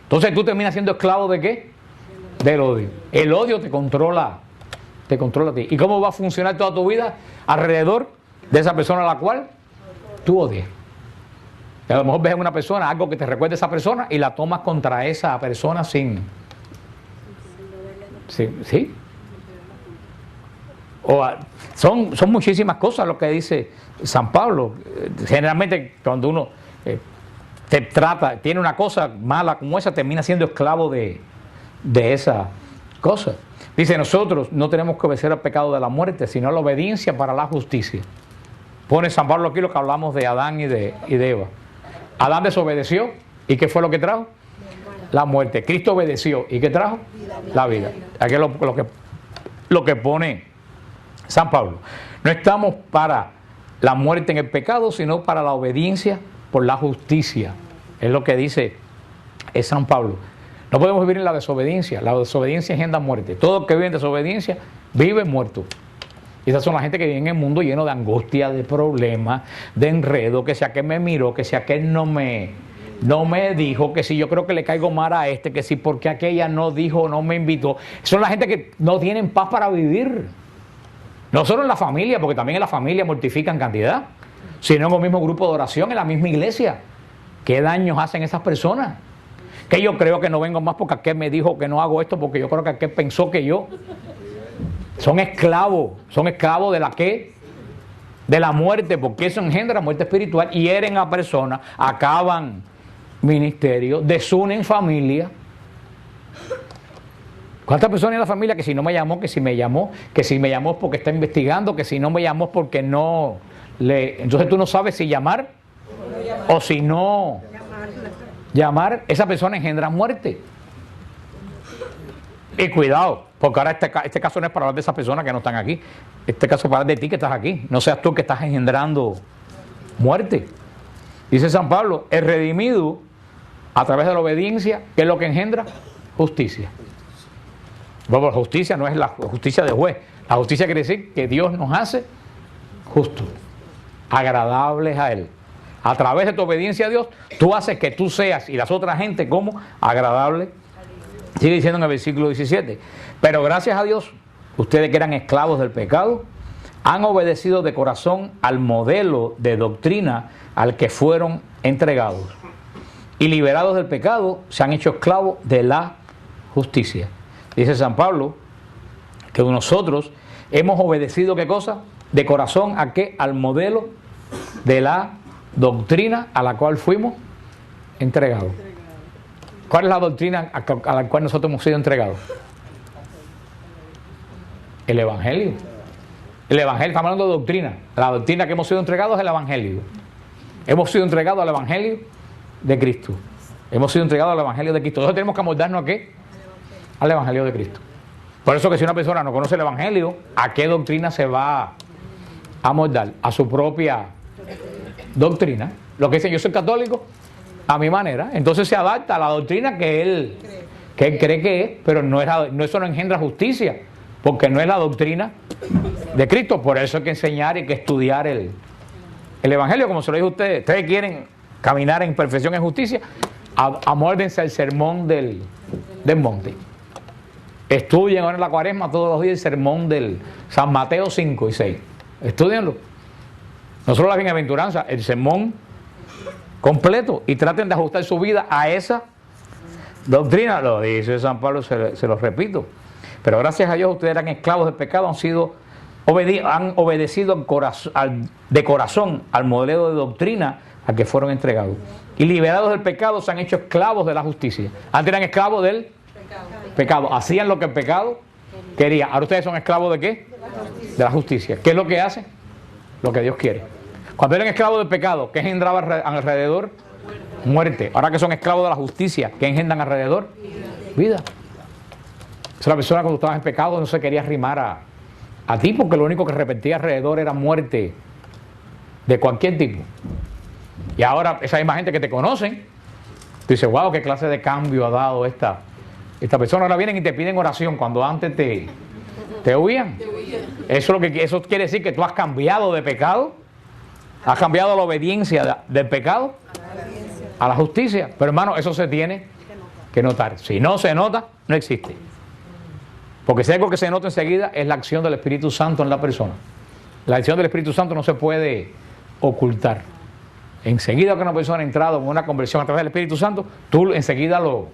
Entonces tú terminas siendo esclavo ¿de qué? Del odio. El odio te controla a ti. ¿Y cómo va a funcionar toda tu vida? Alrededor de esa persona a la cual tú odias. Y a lo mejor ves en una persona algo que te recuerde a esa persona y la tomas contra esa persona sin. ¿Sí? Son muchísimas cosas lo que dice San Pablo. Generalmente cuando uno tiene una cosa mala como esa, termina siendo esclavo de esa cosa. Dice, nosotros no tenemos que obedecer al pecado de la muerte, sino a la obediencia para la justicia. Pone San Pablo aquí lo que hablamos de Adán y de Eva. Adán desobedeció, ¿y qué fue lo que trajo? La muerte. Cristo obedeció, ¿y qué trajo? La vida. Aquí es lo que pone San Pablo. No estamos para la muerte en el pecado, sino para la obediencia por la justicia. Es lo que dice San Pablo. No podemos vivir en la desobediencia. La desobediencia engendra muerte. Todo el que vive en desobediencia vive muerto. Y esas son la gente que vive en el mundo lleno de angustia, de problemas, de enredo, que si aquel me miró, que si aquel no me dijo, que si yo creo que le caigo mal a este, que si porque aquella no dijo, no me invitó. Son la gente que no tienen paz para vivir. No solo en la familia, porque también en la familia mortifican cantidad, sino en el mismo grupo de oración, en la misma iglesia. ¿Qué daños hacen esas personas? Que yo creo que no vengo más porque aquel me dijo que no hago esto, porque yo creo que aquel pensó que yo. Son esclavos de la muerte, porque eso engendra muerte espiritual, hieren a personas, acaban ministerios, desunen familia. ¿Cuántas personas en la familia que si no me llamó, que si me llamó es porque está investigando, que si no me llamó es porque no le... Entonces tú no sabes si llamar o si no llamar, esa persona engendra muerte. Y cuidado, porque ahora este caso no es para hablar de esas personas que no están aquí. Este caso es para hablar de ti que estás aquí. No seas tú que estás engendrando muerte. Dice San Pablo, el redimido a través de la obediencia, ¿qué es lo que engendra? Justicia. Bueno, la justicia no es la justicia de juez. La justicia quiere decir que Dios nos hace justos, agradables a Él. A través de tu obediencia a Dios, tú haces que tú seas y las otras gente como agradables. Sigue diciendo en el versículo 17, pero gracias a Dios, ustedes que eran esclavos del pecado, han obedecido de corazón al modelo de doctrina al que fueron entregados. Y liberados del pecado, se han hecho esclavos de la justicia. Dice San Pablo que nosotros hemos obedecido, ¿qué cosa? De corazón, ¿a qué? Al modelo de la doctrina a la cual fuimos entregados. ¿Cuál es la doctrina a la cual nosotros hemos sido entregados? El Evangelio. El Evangelio, estamos hablando de doctrina. La doctrina que hemos sido entregados es el Evangelio. Hemos sido entregados al Evangelio de Cristo. Hemos sido entregados al Evangelio de Cristo. Entonces tenemos que amoldarnos ¿a qué? Al Evangelio de Cristo. Por eso que si una persona no conoce el Evangelio, ¿a qué doctrina se va a amoldar? A su propia doctrina. Lo que dice, yo soy católico a mi manera. Entonces se adapta a la doctrina que él cree que es, pero eso no engendra justicia, porque no es la doctrina de Cristo. Por eso hay que enseñar y hay que estudiar el Evangelio, como se lo dijo a ustedes. Ustedes quieren caminar en perfección en justicia, amóldense al sermón del monte. Estudien ahora en la cuaresma todos los días el sermón del San Mateo 5 y 6. Estúdienlo. No solo la bienaventuranza, el sermón completo, y traten de ajustar su vida a esa doctrina. Lo dice San Pablo, se lo repito. Pero gracias a Dios ustedes eran esclavos del pecado, han obedecido de corazón al modelo de doctrina a que fueron entregados. Y liberados del pecado se han hecho esclavos de la justicia. Antes eran esclavos del pecado. Hacían lo que el pecado quería. Ahora ustedes son esclavos ¿de qué? De la justicia. ¿Qué es lo que hacen? Lo que Dios quiere. Cuando eran esclavos del pecado, ¿qué engendraba alrededor? Muerte. Ahora que son esclavos de la justicia, ¿qué engendran alrededor? Vida. Esa la persona cuando estabas en pecado no se quería arrimar a ti, porque lo único que repetía alrededor era muerte de cualquier tipo. Y ahora esa misma gente que te conocen, dices, wow, qué clase de cambio ha dado esta persona. Ahora vienen y te piden oración cuando antes te huían. Eso quiere decir que tú has cambiado de pecado, has cambiado la obediencia del pecado a la justicia. Pero hermano, eso se tiene que notar. Si no se nota, no existe. Porque si algo que se nota enseguida es la acción del Espíritu Santo en la persona. La acción del Espíritu Santo no se puede ocultar. Enseguida que una persona ha entrado en una conversión a través del Espíritu Santo, tú enseguida lo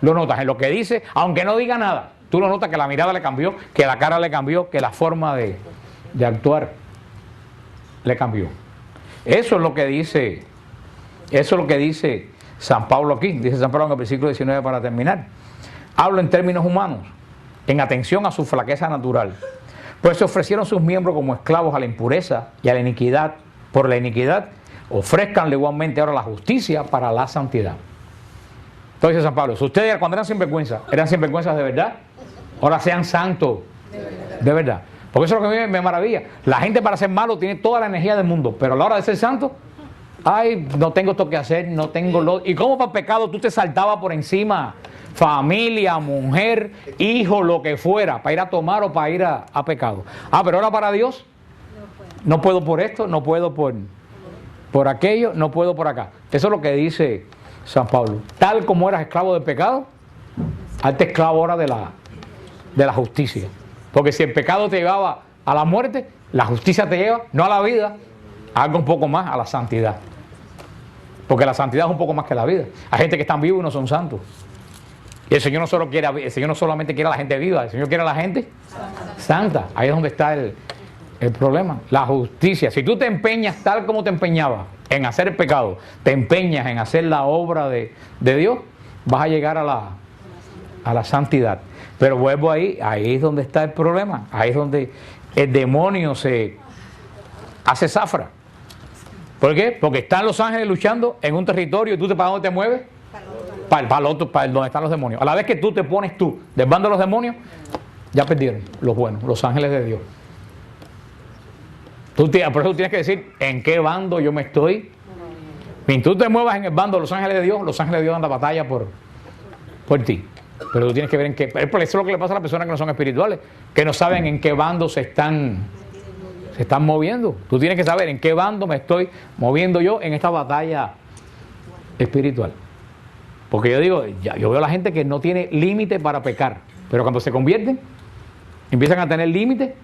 notas. En lo que dice, aunque no diga nada, tú lo notas que la mirada le cambió, que la cara le cambió, que la forma de actuar le cambió. Eso es lo que dice San Pablo aquí. Dice San Pablo en el versículo 19 para terminar. Hablo en términos humanos, en atención a su flaqueza natural. Pues se ofrecieron sus miembros como esclavos a la impureza y a la iniquidad. Por la iniquidad, ofrezcanle igualmente ahora la justicia para la santidad. Entonces dice San Pablo, si ustedes cuando eran sinvergüenzas de verdad, ahora sean santos de verdad. Porque eso es lo que me maravilla. La gente para ser malo tiene toda la energía del mundo, pero a la hora de ser santo, ay, no tengo esto que hacer, no tengo lo... Y como para el pecado tú te saltabas por encima, familia, mujer, hijo, lo que fuera, para ir a tomar o para ir a pecado. Pero ahora para Dios, no puedo por esto, no puedo por aquello, no puedo por acá. Eso es lo que dice San Pablo. Tal como eras esclavo del pecado, hazte esclavo ahora de la justicia. Porque si el pecado te llevaba a la muerte, la justicia te lleva, no a la vida, algo un poco más, a la santidad. Porque la santidad es un poco más que la vida. Hay gente que están vivos y no son santos. Y el Señor no solamente quiere a la gente viva, el Señor quiere a la gente santa. Ahí es donde está el problema. La justicia. Si tú te empeñas tal como te empeñabas en hacer el pecado, te empeñas en hacer la obra de Dios, vas a llegar a la santidad. Pero vuelvo ahí es donde está el problema. Ahí es donde el demonio se hace zafra. ¿Por qué? Porque están los ángeles luchando en un territorio y tú para dónde te mueves, para donde están los demonios. A la vez que tú te pones del bando de los demonios, ya perdieron los buenos, los ángeles de Dios. Por eso tú tienes que decir en qué bando yo me estoy. Mientras tú te muevas en el bando de los ángeles de Dios dan la batalla por ti. Pero tú tienes que ver en qué. Eso es lo que le pasa a las personas que no son espirituales, que no saben en qué bando se están moviendo. Tú tienes que saber en qué bando me estoy moviendo yo en esta batalla espiritual. Porque yo digo, yo veo a la gente que no tiene límite para pecar, pero cuando se convierten, empiezan a tener límite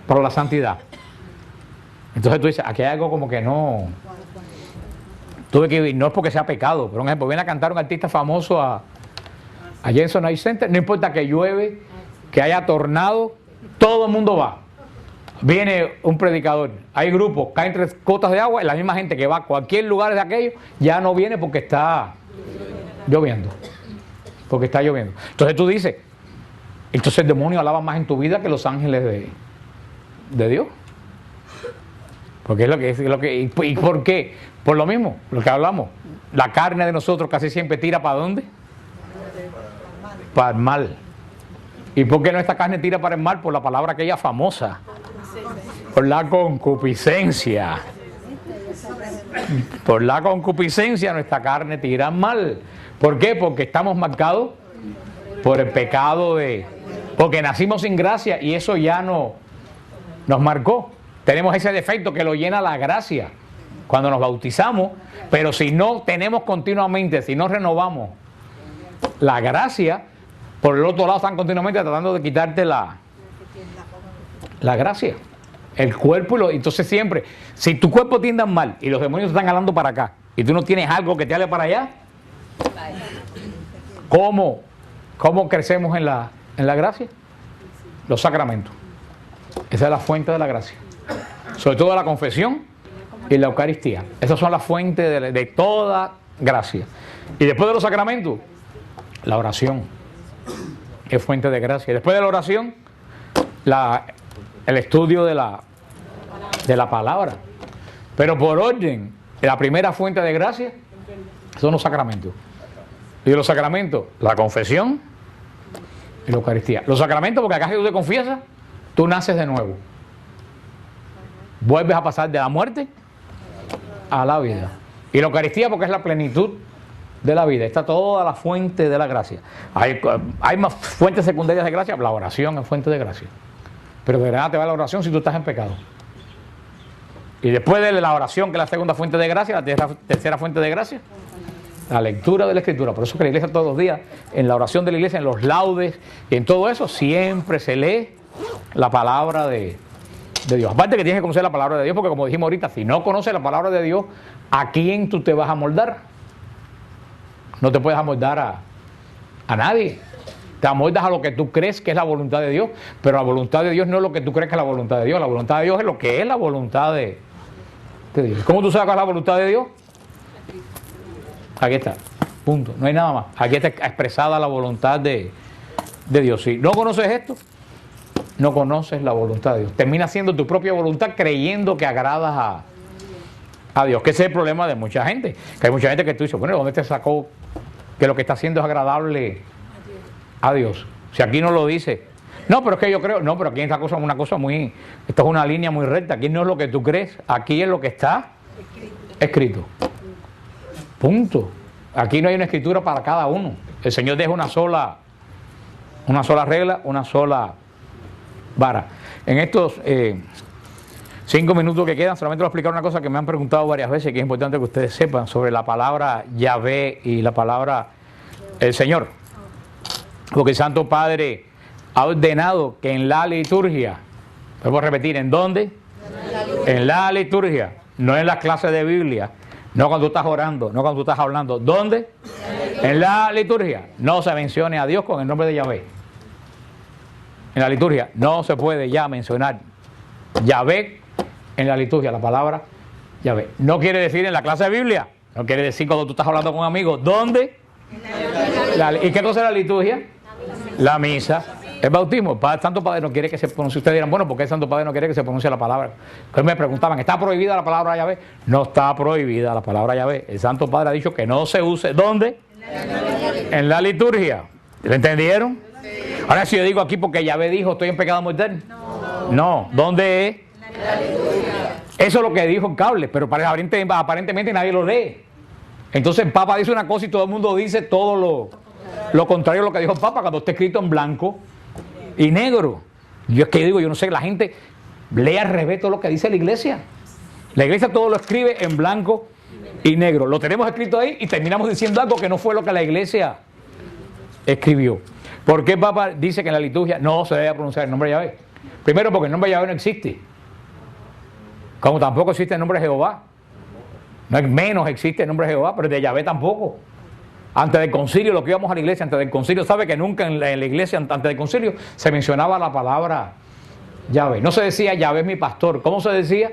para la santidad. Entonces tú dices, aquí hay algo como que no. Tuve que ir, no es porque sea pecado, pero por ejemplo, viene a cantar un artista famoso a Jensen Ice Center, no importa que llueve, que haya tornado, todo el mundo va. Viene un predicador, hay grupos, caen 3 gotas de agua y la misma gente que va a cualquier lugar de aquello ya no viene porque está lloviendo. Entonces tú dices, entonces el demonio alaba más en tu vida que los ángeles de Dios. Porque es lo que ¿y por qué? Por lo mismo, lo que hablamos. La carne de nosotros casi siempre tira ¿para dónde? Para el mal. ¿Y por qué nuestra carne tira para el mal? Por la palabra aquella famosa. Por la concupiscencia. Por la concupiscencia nuestra carne tira mal. ¿Por qué? Porque estamos marcados por el pecado porque nacimos sin gracia y eso ya no nos marcó. Tenemos ese defecto que lo llena la gracia cuando nos bautizamos, pero si no tenemos continuamente, si no renovamos la gracia, por el otro lado están continuamente tratando de quitarte la gracia, el cuerpo, entonces siempre, si tu cuerpo tiende mal y los demonios te están jalando para acá y tú no tienes algo que te hale para allá, ¿cómo crecemos en la gracia? Los sacramentos. Esa es la fuente de la gracia. Sobre todo la confesión y la Eucaristía. Esas son las fuentes de toda gracia. Y después de los sacramentos, la oración es fuente de gracia. Después de la oración, el estudio de la palabra. Pero por orden, la primera fuente de gracia son los sacramentos. Y de los sacramentos, la confesión y la Eucaristía. Los sacramentos, porque acá si tú te confiesas, tú naces de nuevo. Vuelves a pasar de la muerte a la vida. Y la Eucaristía porque es la plenitud de la vida. Está toda la fuente de la gracia. Hay más fuentes secundarias de gracia. La oración es fuente de gracia. Pero de nada te va la oración si tú estás en pecado. Y después de la oración, que es la segunda fuente de gracia, la tercera fuente de gracia, la lectura de la Escritura. Por eso que la iglesia todos los días, en la oración de la iglesia, en los laudes, y en todo eso, siempre se lee la palabra de Dios. Aparte que tienes que conocer la palabra de Dios, porque como dijimos ahorita, si no conoces la palabra de Dios, ¿a quién tú te vas a amoldar? No te puedes amoldar a nadie. Te amoldas a lo que tú crees que es la voluntad de Dios, pero la voluntad de Dios no es lo que tú crees que es la voluntad de Dios. La voluntad de Dios es lo que es la voluntad de Dios. ¿Cómo tú sabes cuál es la voluntad de Dios? Aquí está, punto, no hay nada más. Aquí está expresada la voluntad de Dios. Si no conoces esto, no conoces la voluntad de Dios. Terminas haciendo tu propia voluntad creyendo que agradas a Dios, que ese es el problema de mucha gente. Que hay mucha gente que tú dices, bueno, ¿dónde te sacó que lo que está haciendo es agradable a Dios? Si aquí no lo dice. No, pero es que yo creo, no, pero aquí esta cosa es una cosa muy, esto es una línea muy recta. Aquí no es lo que tú crees, aquí es lo que está escrito. Punto. Aquí no hay una escritura para cada uno. El Señor deja una sola regla, una sola vara. En estos 5 minutos que quedan, solamente voy a explicar una cosa que me han preguntado varias veces, que es importante que ustedes sepan sobre la palabra Yahvé y la palabra el Señor. Porque el Santo Padre ha ordenado que en la liturgia, vuelvo a repetir, ¿en dónde? En la liturgia, no en las clases de Biblia, no cuando tú estás orando, no cuando tú estás hablando. ¿Dónde? En la liturgia. No se mencione a Dios con el nombre de Yahvé. En la liturgia no se puede ya mencionar Yahvé en la liturgia, la palabra Yahvé. No quiere decir en la clase de Biblia, no quiere decir cuando tú estás hablando con amigos. ¿Dónde? ¿Y qué cosa es la liturgia? La misa. El bautismo. El Santo Padre no quiere que se pronuncie. Ustedes dirán, bueno, ¿por qué el Santo Padre no quiere que se pronuncie la palabra? Que me preguntaban, ¿está prohibida la palabra Yahvé? No está prohibida la palabra Yahvé. El Santo Padre ha dicho que no se use. ¿Dónde? En la liturgia. ¿Lo entendieron? Sí. Ahora si yo digo aquí porque Yahvé dijo, estoy en pecado mortal. No. ¿Dónde es? En la liturgia. Eso es lo que dijo el cable, pero aparentemente nadie lo lee. Entonces el Papa dice una cosa y todo el mundo dice todo lo contrario a lo que dijo el Papa cuando está escrito en blanco y negro. Yo es que digo, yo no sé, la gente lee al revés todo lo que dice la iglesia. La iglesia todo lo escribe en blanco y negro. Lo tenemos escrito ahí y terminamos diciendo algo que no fue lo que la iglesia escribió. ¿Por qué el Papa dice que en la liturgia no se debe pronunciar el nombre de Yahvé? Primero porque el nombre de Yahvé no existe. Como tampoco existe el nombre de Jehová. No es menos existe el nombre de Jehová, pero de Yahvé tampoco. Antes del concilio, lo que íbamos a la iglesia, antes del concilio, sabe que nunca en la iglesia, antes del concilio, se mencionaba la palabra Yahvé. No se decía Yahvé es mi pastor. ¿Cómo se decía?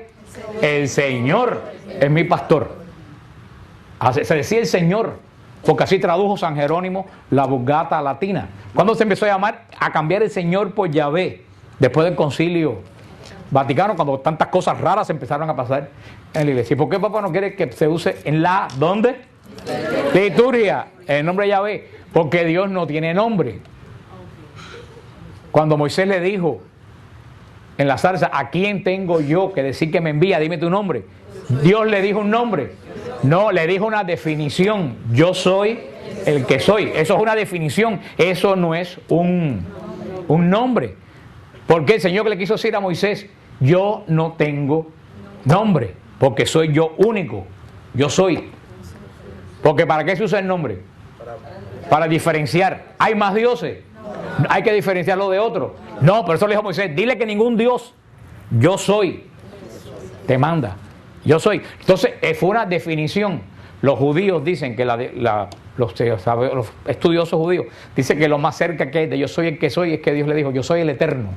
El Señor es mi pastor. Se decía el Señor, porque así tradujo San Jerónimo la Vulgata latina. ¿Cuándo se empezó a cambiar el Señor por Yahvé? Después del concilio Vaticano, cuando tantas cosas raras empezaron a pasar en la iglesia. ¿Y por qué el Papa no quiere que se use en la, ¿dónde? Liturgia, en el nombre de Yahvé, porque Dios no tiene nombre. Cuando Moisés le dijo en la zarza, ¿a quién tengo yo que decir que me envía? Dime tu nombre. Dios le dijo un nombre. No, le dijo una definición. Yo soy el que soy. Eso es una definición. Eso no es un nombre. Porque el Señor que le quiso decir a Moisés, yo no tengo nombre, porque soy yo único. Yo soy. Porque ¿para qué se usa el nombre? Para diferenciar. ¿Hay más dioses? ¿Hay que diferenciarlo de otro? No, por eso le dijo a Moisés, dile que ningún dios, yo soy, te manda. Yo soy. Entonces, fue una definición. Los judíos dicen que los estudiosos judíos dicen que lo más cerca que hay de yo soy el que soy es que Dios le dijo, yo soy el eterno.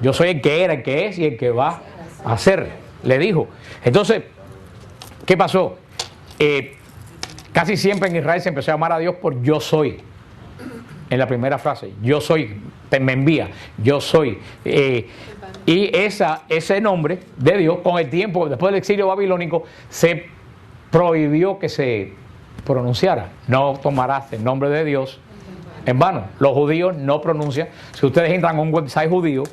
Yo soy el que era, el que es y el que va a ser. Le dijo. Entonces, ¿qué pasó? Casi siempre en Israel se empezó a llamar a Dios por yo soy. En la primera frase, yo soy, me envía, yo soy. Y ese nombre de Dios, con el tiempo, después del exilio babilónico, se prohibió que se pronunciara. No tomarás el nombre de Dios en vano. Los judíos no pronuncian. Si ustedes entran a un website judío,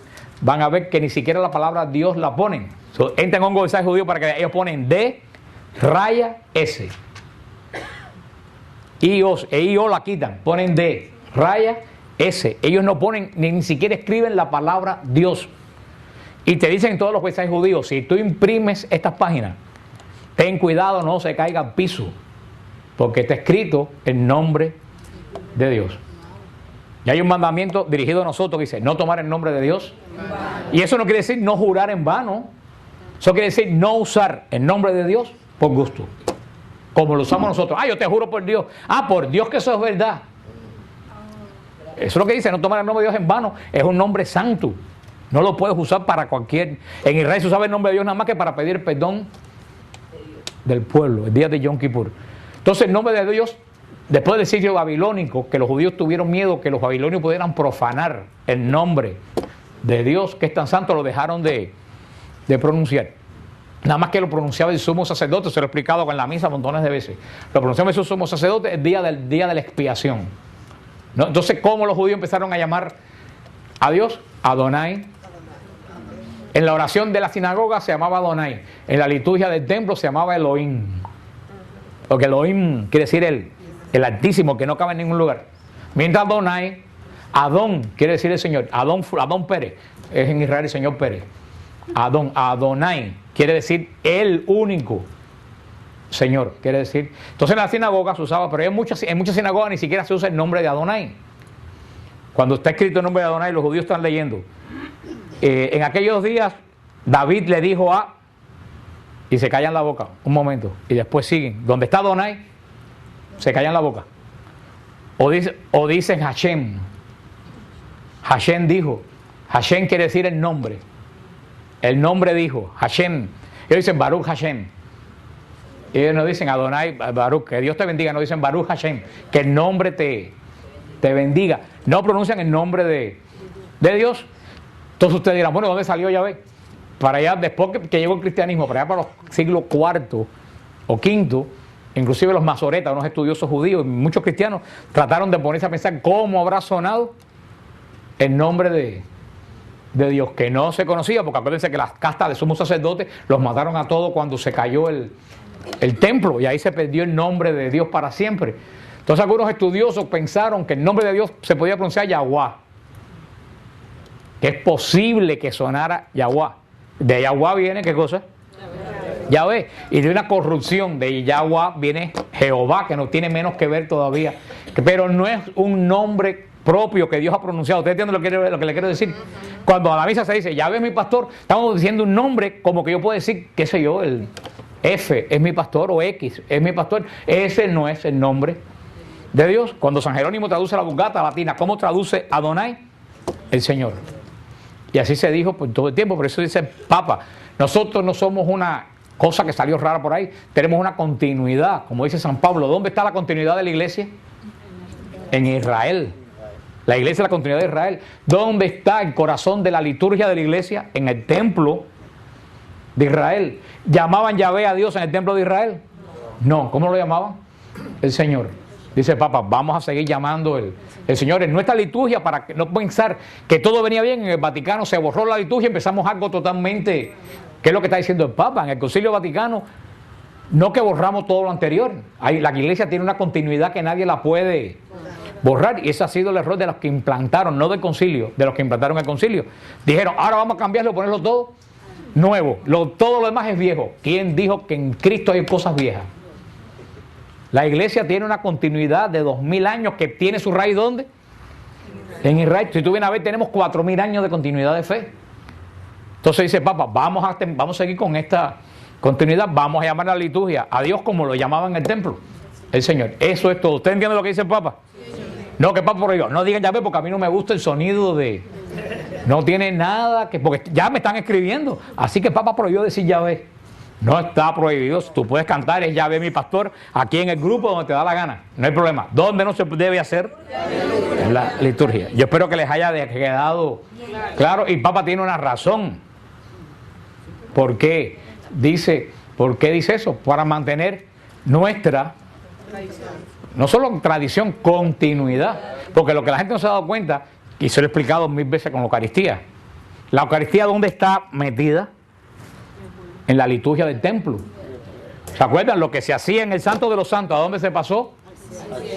van a ver que ni siquiera la palabra Dios la ponen. Entran a un website judío para que ellos ponen D, raya, S. IOS, IO la quitan, ponen D, raya, S. Ellos no ponen, ni siquiera escriben la palabra Dios. Y te dicen todos los mensajes judíos, si tú imprimes estas páginas, ten cuidado, no se caiga al piso, porque está escrito el nombre de Dios. Y hay un mandamiento dirigido a nosotros que dice, no tomar el nombre de Dios. Y eso no quiere decir no jurar en vano. Eso quiere decir no usar el nombre de Dios por gusto, como lo usamos nosotros. Yo te juro por Dios. Por Dios que eso es verdad. Eso es lo que dice, no tomar el nombre de Dios en vano. Es un nombre santo. No lo puedes usar para cualquier... En Israel se usaba el nombre de Dios nada más que para pedir perdón del pueblo, el día de Yom Kippur. Entonces el nombre de Dios, después del sitio babilónico, que los judíos tuvieron miedo que los babilonios pudieran profanar el nombre de Dios, que es tan santo, lo dejaron de pronunciar. Nada más que lo pronunciaba el sumo sacerdote, se lo he explicado en la misa montones de veces. Lo pronunciaba el sumo sacerdote el día de la expiación, ¿no? Entonces, ¿cómo los judíos empezaron a llamar a Dios? Adonai. En la oración de la sinagoga se llamaba Adonai. En la liturgia del templo se llamaba Elohim. Porque Elohim quiere decir el Altísimo, que no cabe en ningún lugar. Mientras Adonai, Adón quiere decir el Señor. Adón Pérez, es en Israel el Señor Pérez. Adonai quiere decir el único Señor, quiere decir. Entonces en la sinagoga se usaba, pero en muchas sinagogas ni siquiera se usa el nombre de Adonai. Cuando está escrito el nombre de Adonai, los judíos están leyendo. En aquellos días, David le dijo y se callan la boca, un momento, y después siguen. Donde está Adonai, se callan la boca. O dicen Hashem. Hashem dijo. Hashem quiere decir el nombre. El nombre dijo, Hashem. Ellos dicen Baruch Hashem. Ellos no dicen Adonai Baruch, que Dios te bendiga, no dicen Baruch Hashem, que el nombre te bendiga. No pronuncian el nombre de Dios. Entonces ustedes dirán, bueno, ¿dónde salió Yahvé? Para allá, después que llegó el cristianismo, para allá para los siglos IV o V, inclusive los masoretas, unos estudiosos judíos, muchos cristianos, trataron de ponerse a pensar cómo habrá sonado el nombre de Dios, que no se conocía, porque acuérdense que las castas de sumos sacerdotes los mataron a todos cuando se cayó el templo, y ahí se perdió el nombre de Dios para siempre. Entonces algunos estudiosos pensaron que el nombre de Dios se podía pronunciar Yahuwah, que es posible que sonara Yahuwah. De Yahuwah viene, ¿qué cosa? Yahvé. Y de una corrupción de Yahuwah viene Jehová, que no tiene menos que ver todavía, pero no es un nombre propio que Dios ha pronunciado. ¿Ustedes entienden lo que le quiero decir? Cuando a la misa se dice, Yahvé es mi pastor, estamos diciendo un nombre como que yo puedo decir, qué sé yo, el F es mi pastor o X es mi pastor. Ese no es el nombre de Dios. Cuando San Jerónimo traduce la Vulgata latina, ¿cómo traduce Adonai? El Señor. Y así se dijo por todo el tiempo, por eso dice el Papa. Nosotros no somos una cosa que salió rara por ahí, tenemos una continuidad, como dice San Pablo. ¿Dónde está la continuidad de la iglesia? En Israel. La iglesia es la continuidad de Israel. ¿Dónde está el corazón de la liturgia de la iglesia? En el templo de Israel. ¿Llamaban Yahvé a Dios en el templo de Israel? No. ¿Cómo lo llamaban? El Señor. Dice el Papa, vamos a seguir llamando el Señor en nuestra liturgia para no pensar que todo venía bien. En el Vaticano se borró la liturgia y empezamos algo totalmente... ¿Qué es lo que está diciendo el Papa? En el Concilio Vaticano, no que borramos todo lo anterior. La iglesia tiene una continuidad que nadie la puede borrar, y ese ha sido el error de los que implantaron, no del concilio, de los que implantaron el concilio. Dijeron, ahora vamos a cambiarlo, ponerlo todo nuevo, todo lo demás es viejo. ¿Quién dijo que en Cristo hay cosas viejas? La iglesia tiene una continuidad de 2000 años que tiene su raíz, ¿dónde? En Israel. Si tú vienes a ver, tenemos 4000 años de continuidad de fe. Entonces dice Papa, vamos a seguir con esta continuidad, vamos a llamar a la liturgia a Dios como lo llamaban en el templo, el Señor. Eso es todo. ¿Usted entiende lo que dice el Papa? No, que Papa prohibió. No digan Yahvé porque a mí no me gusta el sonido de... No tiene nada que... Porque ya me están escribiendo. Así que Papa prohibió decir Yahvé. No está prohibido. Tú puedes cantar, es Yahvé mi pastor, aquí en el grupo donde te da la gana. No hay problema. ¿Dónde no se debe hacer? En la liturgia. Yo espero que les haya quedado claro. Y Papa tiene una razón. ¿Por qué dice eso? Para mantener nuestra... No solo tradición, continuidad. Porque lo que la gente no se ha dado cuenta, y se lo he explicado 1000 veces con la Eucaristía. La Eucaristía, ¿dónde está metida? En la liturgia del templo. ¿Se acuerdan? Lo que se hacía en el Santo de los Santos, ¿a dónde se pasó?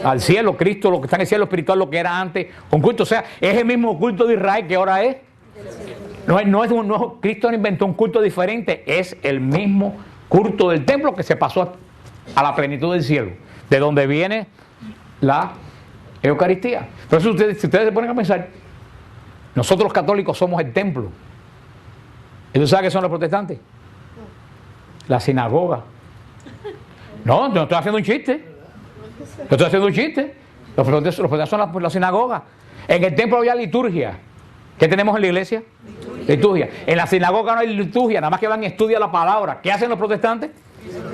Al cielo. Cristo, lo que está en el cielo espiritual, lo que era antes, un culto. O sea, es el mismo culto de Israel que ahora es. Cristo no inventó un culto diferente, es el mismo culto del templo que se pasó a la plenitud del cielo, de donde viene la Eucaristía. Por eso si ustedes se ponen a pensar, nosotros los católicos somos el templo. ¿Y tú sabes qué son los protestantes? La sinagoga. No estoy haciendo un chiste. No estoy haciendo un chiste. Los protestantes son la sinagoga. En el templo había liturgia. ¿Qué tenemos en la iglesia? Liturgia. En la sinagoga no hay liturgia, nada más que van y estudian la palabra. ¿Qué hacen los protestantes?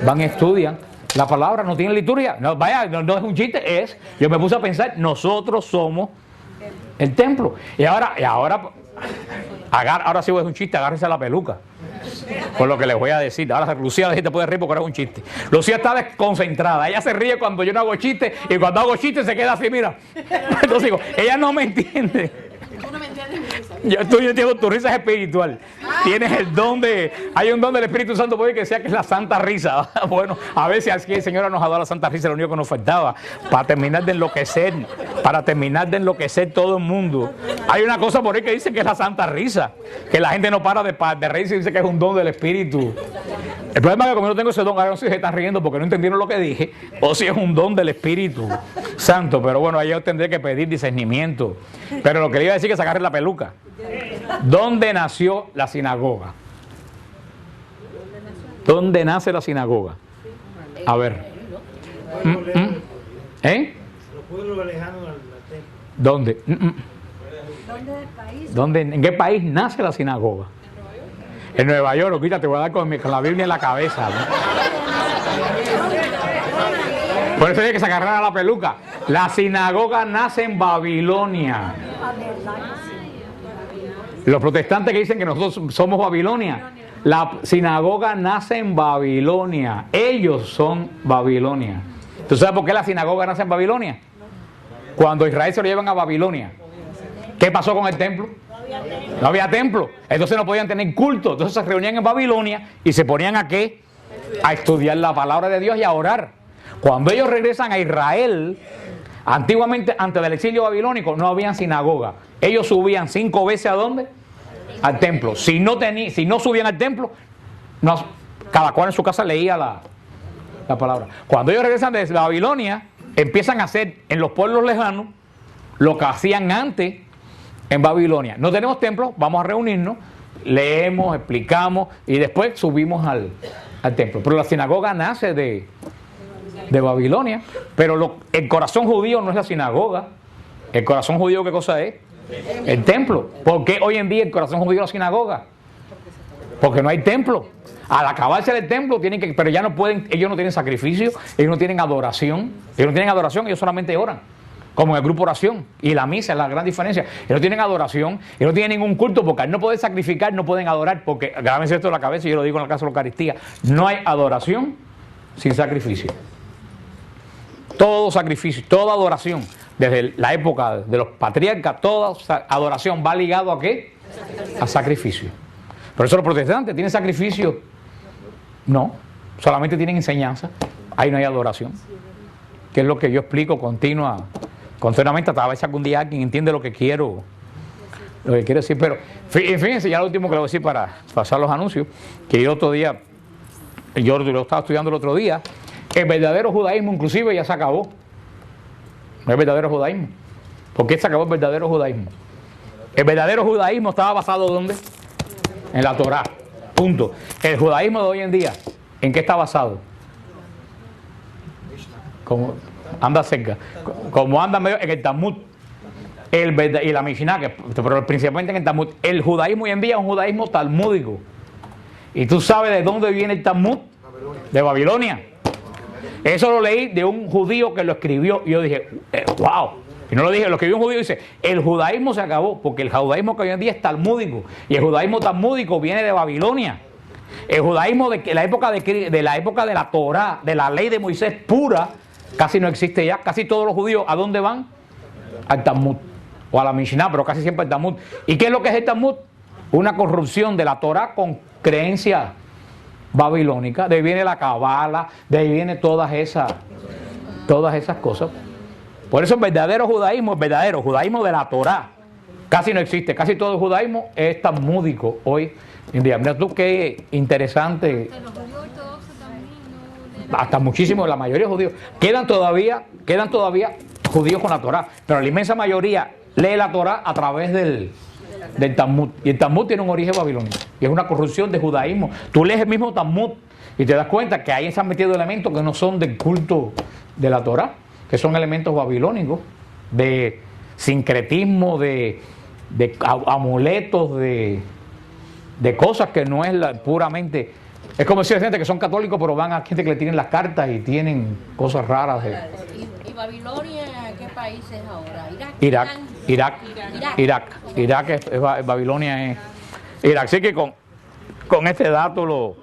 Van y estudian la palabra, no tienen liturgia. No, vaya, no es un chiste, yo me puse a pensar, nosotros somos el templo. Y ahora sí es un chiste, agárrese a la peluca. Por lo que les voy a decir. Ahora Lucía te puede reír porque era un chiste. Lucía está desconcentrada. Ella se ríe cuando yo no hago chiste y cuando hago chiste se queda así, mira. Entonces digo, ella no me entiende. Tú no me entiendes mi risa. Yo entiendo, tu risa es espiritual. Tienes el don hay un don del Espíritu Santo puede que sea que es la santa risa. Bueno, a veces aquí el Señor nos ha dado la santa risa, lo único que nos faltaba para terminar de enloquecer todo el mundo. Hay una cosa por ahí que dice que es la santa risa, que la gente no para de reírse y dice que es un don del Espíritu. El problema es que como yo no tengo ese don, ahora no sé si se están riendo porque no entendieron lo que dije, o si es un don del Espíritu Santo. Pero bueno, ahí yo tendré que pedir discernimiento. Pero lo que le iba a decir es que se agarre la peluca. ¿Dónde nació la sinagoga? ¿Dónde nace la sinagoga? A ver. ¿Eh? Los pueblos lejanos al templo. ¿Dónde? ¿Dónde del país? ¿En qué país nace la sinagoga? En Nueva York. Mira, te voy a dar con la Biblia en la cabeza, ¿no? Por eso hay que se agarrar a la peluca. La sinagoga nace en Babilonia. Los protestantes que dicen que nosotros somos Babilonia. La sinagoga nace en Babilonia. Ellos son Babilonia. ¿Tú sabes por qué la sinagoga nace en Babilonia? Cuando Israel se lo llevan a Babilonia, ¿qué pasó con el templo? No había templo. Entonces no podían tener culto. Entonces se reunían en Babilonia y se ponían a ¿qué? A estudiar la palabra de Dios y a orar. Cuando ellos regresan a Israel, antiguamente, antes del exilio babilónico, no había sinagoga. Ellos subían 5 veces ¿a dónde? Al templo. Si no subían al templo, cada cual en su casa leía la palabra. Cuando ellos regresan desde Babilonia, empiezan a hacer en los pueblos lejanos lo que hacían antes en Babilonia. No tenemos templo, vamos a reunirnos, leemos, explicamos y después subimos al templo. Pero la sinagoga nace de Babilonia, pero el corazón judío no es la sinagoga. El corazón judío, ¿qué cosa es? El templo. ¿Por qué hoy en día el corazón judío es la sinagoga? Porque no hay templo. Al acabarse el templo pero ya no pueden, ellos no tienen sacrificio, ellos no tienen adoración, ellos solamente oran, como en el grupo oración y la misa es la gran diferencia. Ellos no tienen adoración, ellos no tienen ningún culto, porque al no poder sacrificar no pueden adorar, porque grábense esto en la cabeza y yo lo digo en el caso de la Eucaristía, no hay adoración sin sacrificio. Todo sacrificio, toda adoración, desde la época de los patriarcas, toda adoración va ligado ¿a qué? A sacrificio. Por eso los protestantes tienen sacrificio. No, solamente tienen enseñanza. Ahí no hay adoración. Que es lo que yo explico continuamente, hasta a veces algún día alguien entiende lo que quiero decir. Pero fíjense, ya lo último que le voy a decir para pasar los anuncios, que yo lo estaba estudiando el otro día. El verdadero judaísmo inclusive ya se acabó. No es verdadero judaísmo. ¿Por qué se acabó el verdadero judaísmo? El verdadero judaísmo estaba basado ¿dónde? En la Torá. Punto. El judaísmo de hoy en día, ¿en qué está basado? Como anda cerca. Como anda medio en el Talmud. Y la Mishnah, pero principalmente en el Talmud. El judaísmo hoy en día es un judaísmo talmúdico. ¿Y tú sabes de dónde viene el Talmud? De Babilonia. Eso lo leí de un judío que lo escribió y yo dije, wow. Y no lo dije, lo escribió un judío y dice, el judaísmo se acabó, porque el judaísmo que hoy en día es talmúdico. Y el judaísmo talmúdico viene de Babilonia. El judaísmo de la época de la Torá, de la ley de Moisés pura, casi no existe ya. Casi todos los judíos, ¿a dónde van? Al Talmud. O a la Mishnah, pero casi siempre al Talmud. ¿Y qué es lo que es el Talmud? Una corrupción de la Torá con creencias babilónica, de ahí viene la cabala, de ahí viene todas esas todas esas cosas. Por eso el verdadero judaísmo de la Torá, casi no existe. Casi todo el judaísmo es talmúdico hoy en día. Mira tú qué interesante. Hasta los judíos ortodoxos también, ¿no? Hasta muchísimos, la mayoría de judíos. Quedan todavía judíos con la Torá, pero la inmensa mayoría lee la Torá a través del Talmud. Y el Talmud tiene un origen babilónico. Y es una corrupción de judaísmo. Tú lees el mismo Talmud y te das cuenta que ahí se han metido elementos que no son del culto de la Torá, que son elementos babilónicos, de sincretismo, de amuletos, de cosas que no es puramente. Es como decir gente que son católicos, pero van a gente que le tienen las cartas y tienen cosas raras. ¿Y Babilonia qué país es ahora? Irak es Babilonia es Irak. Así que con este dato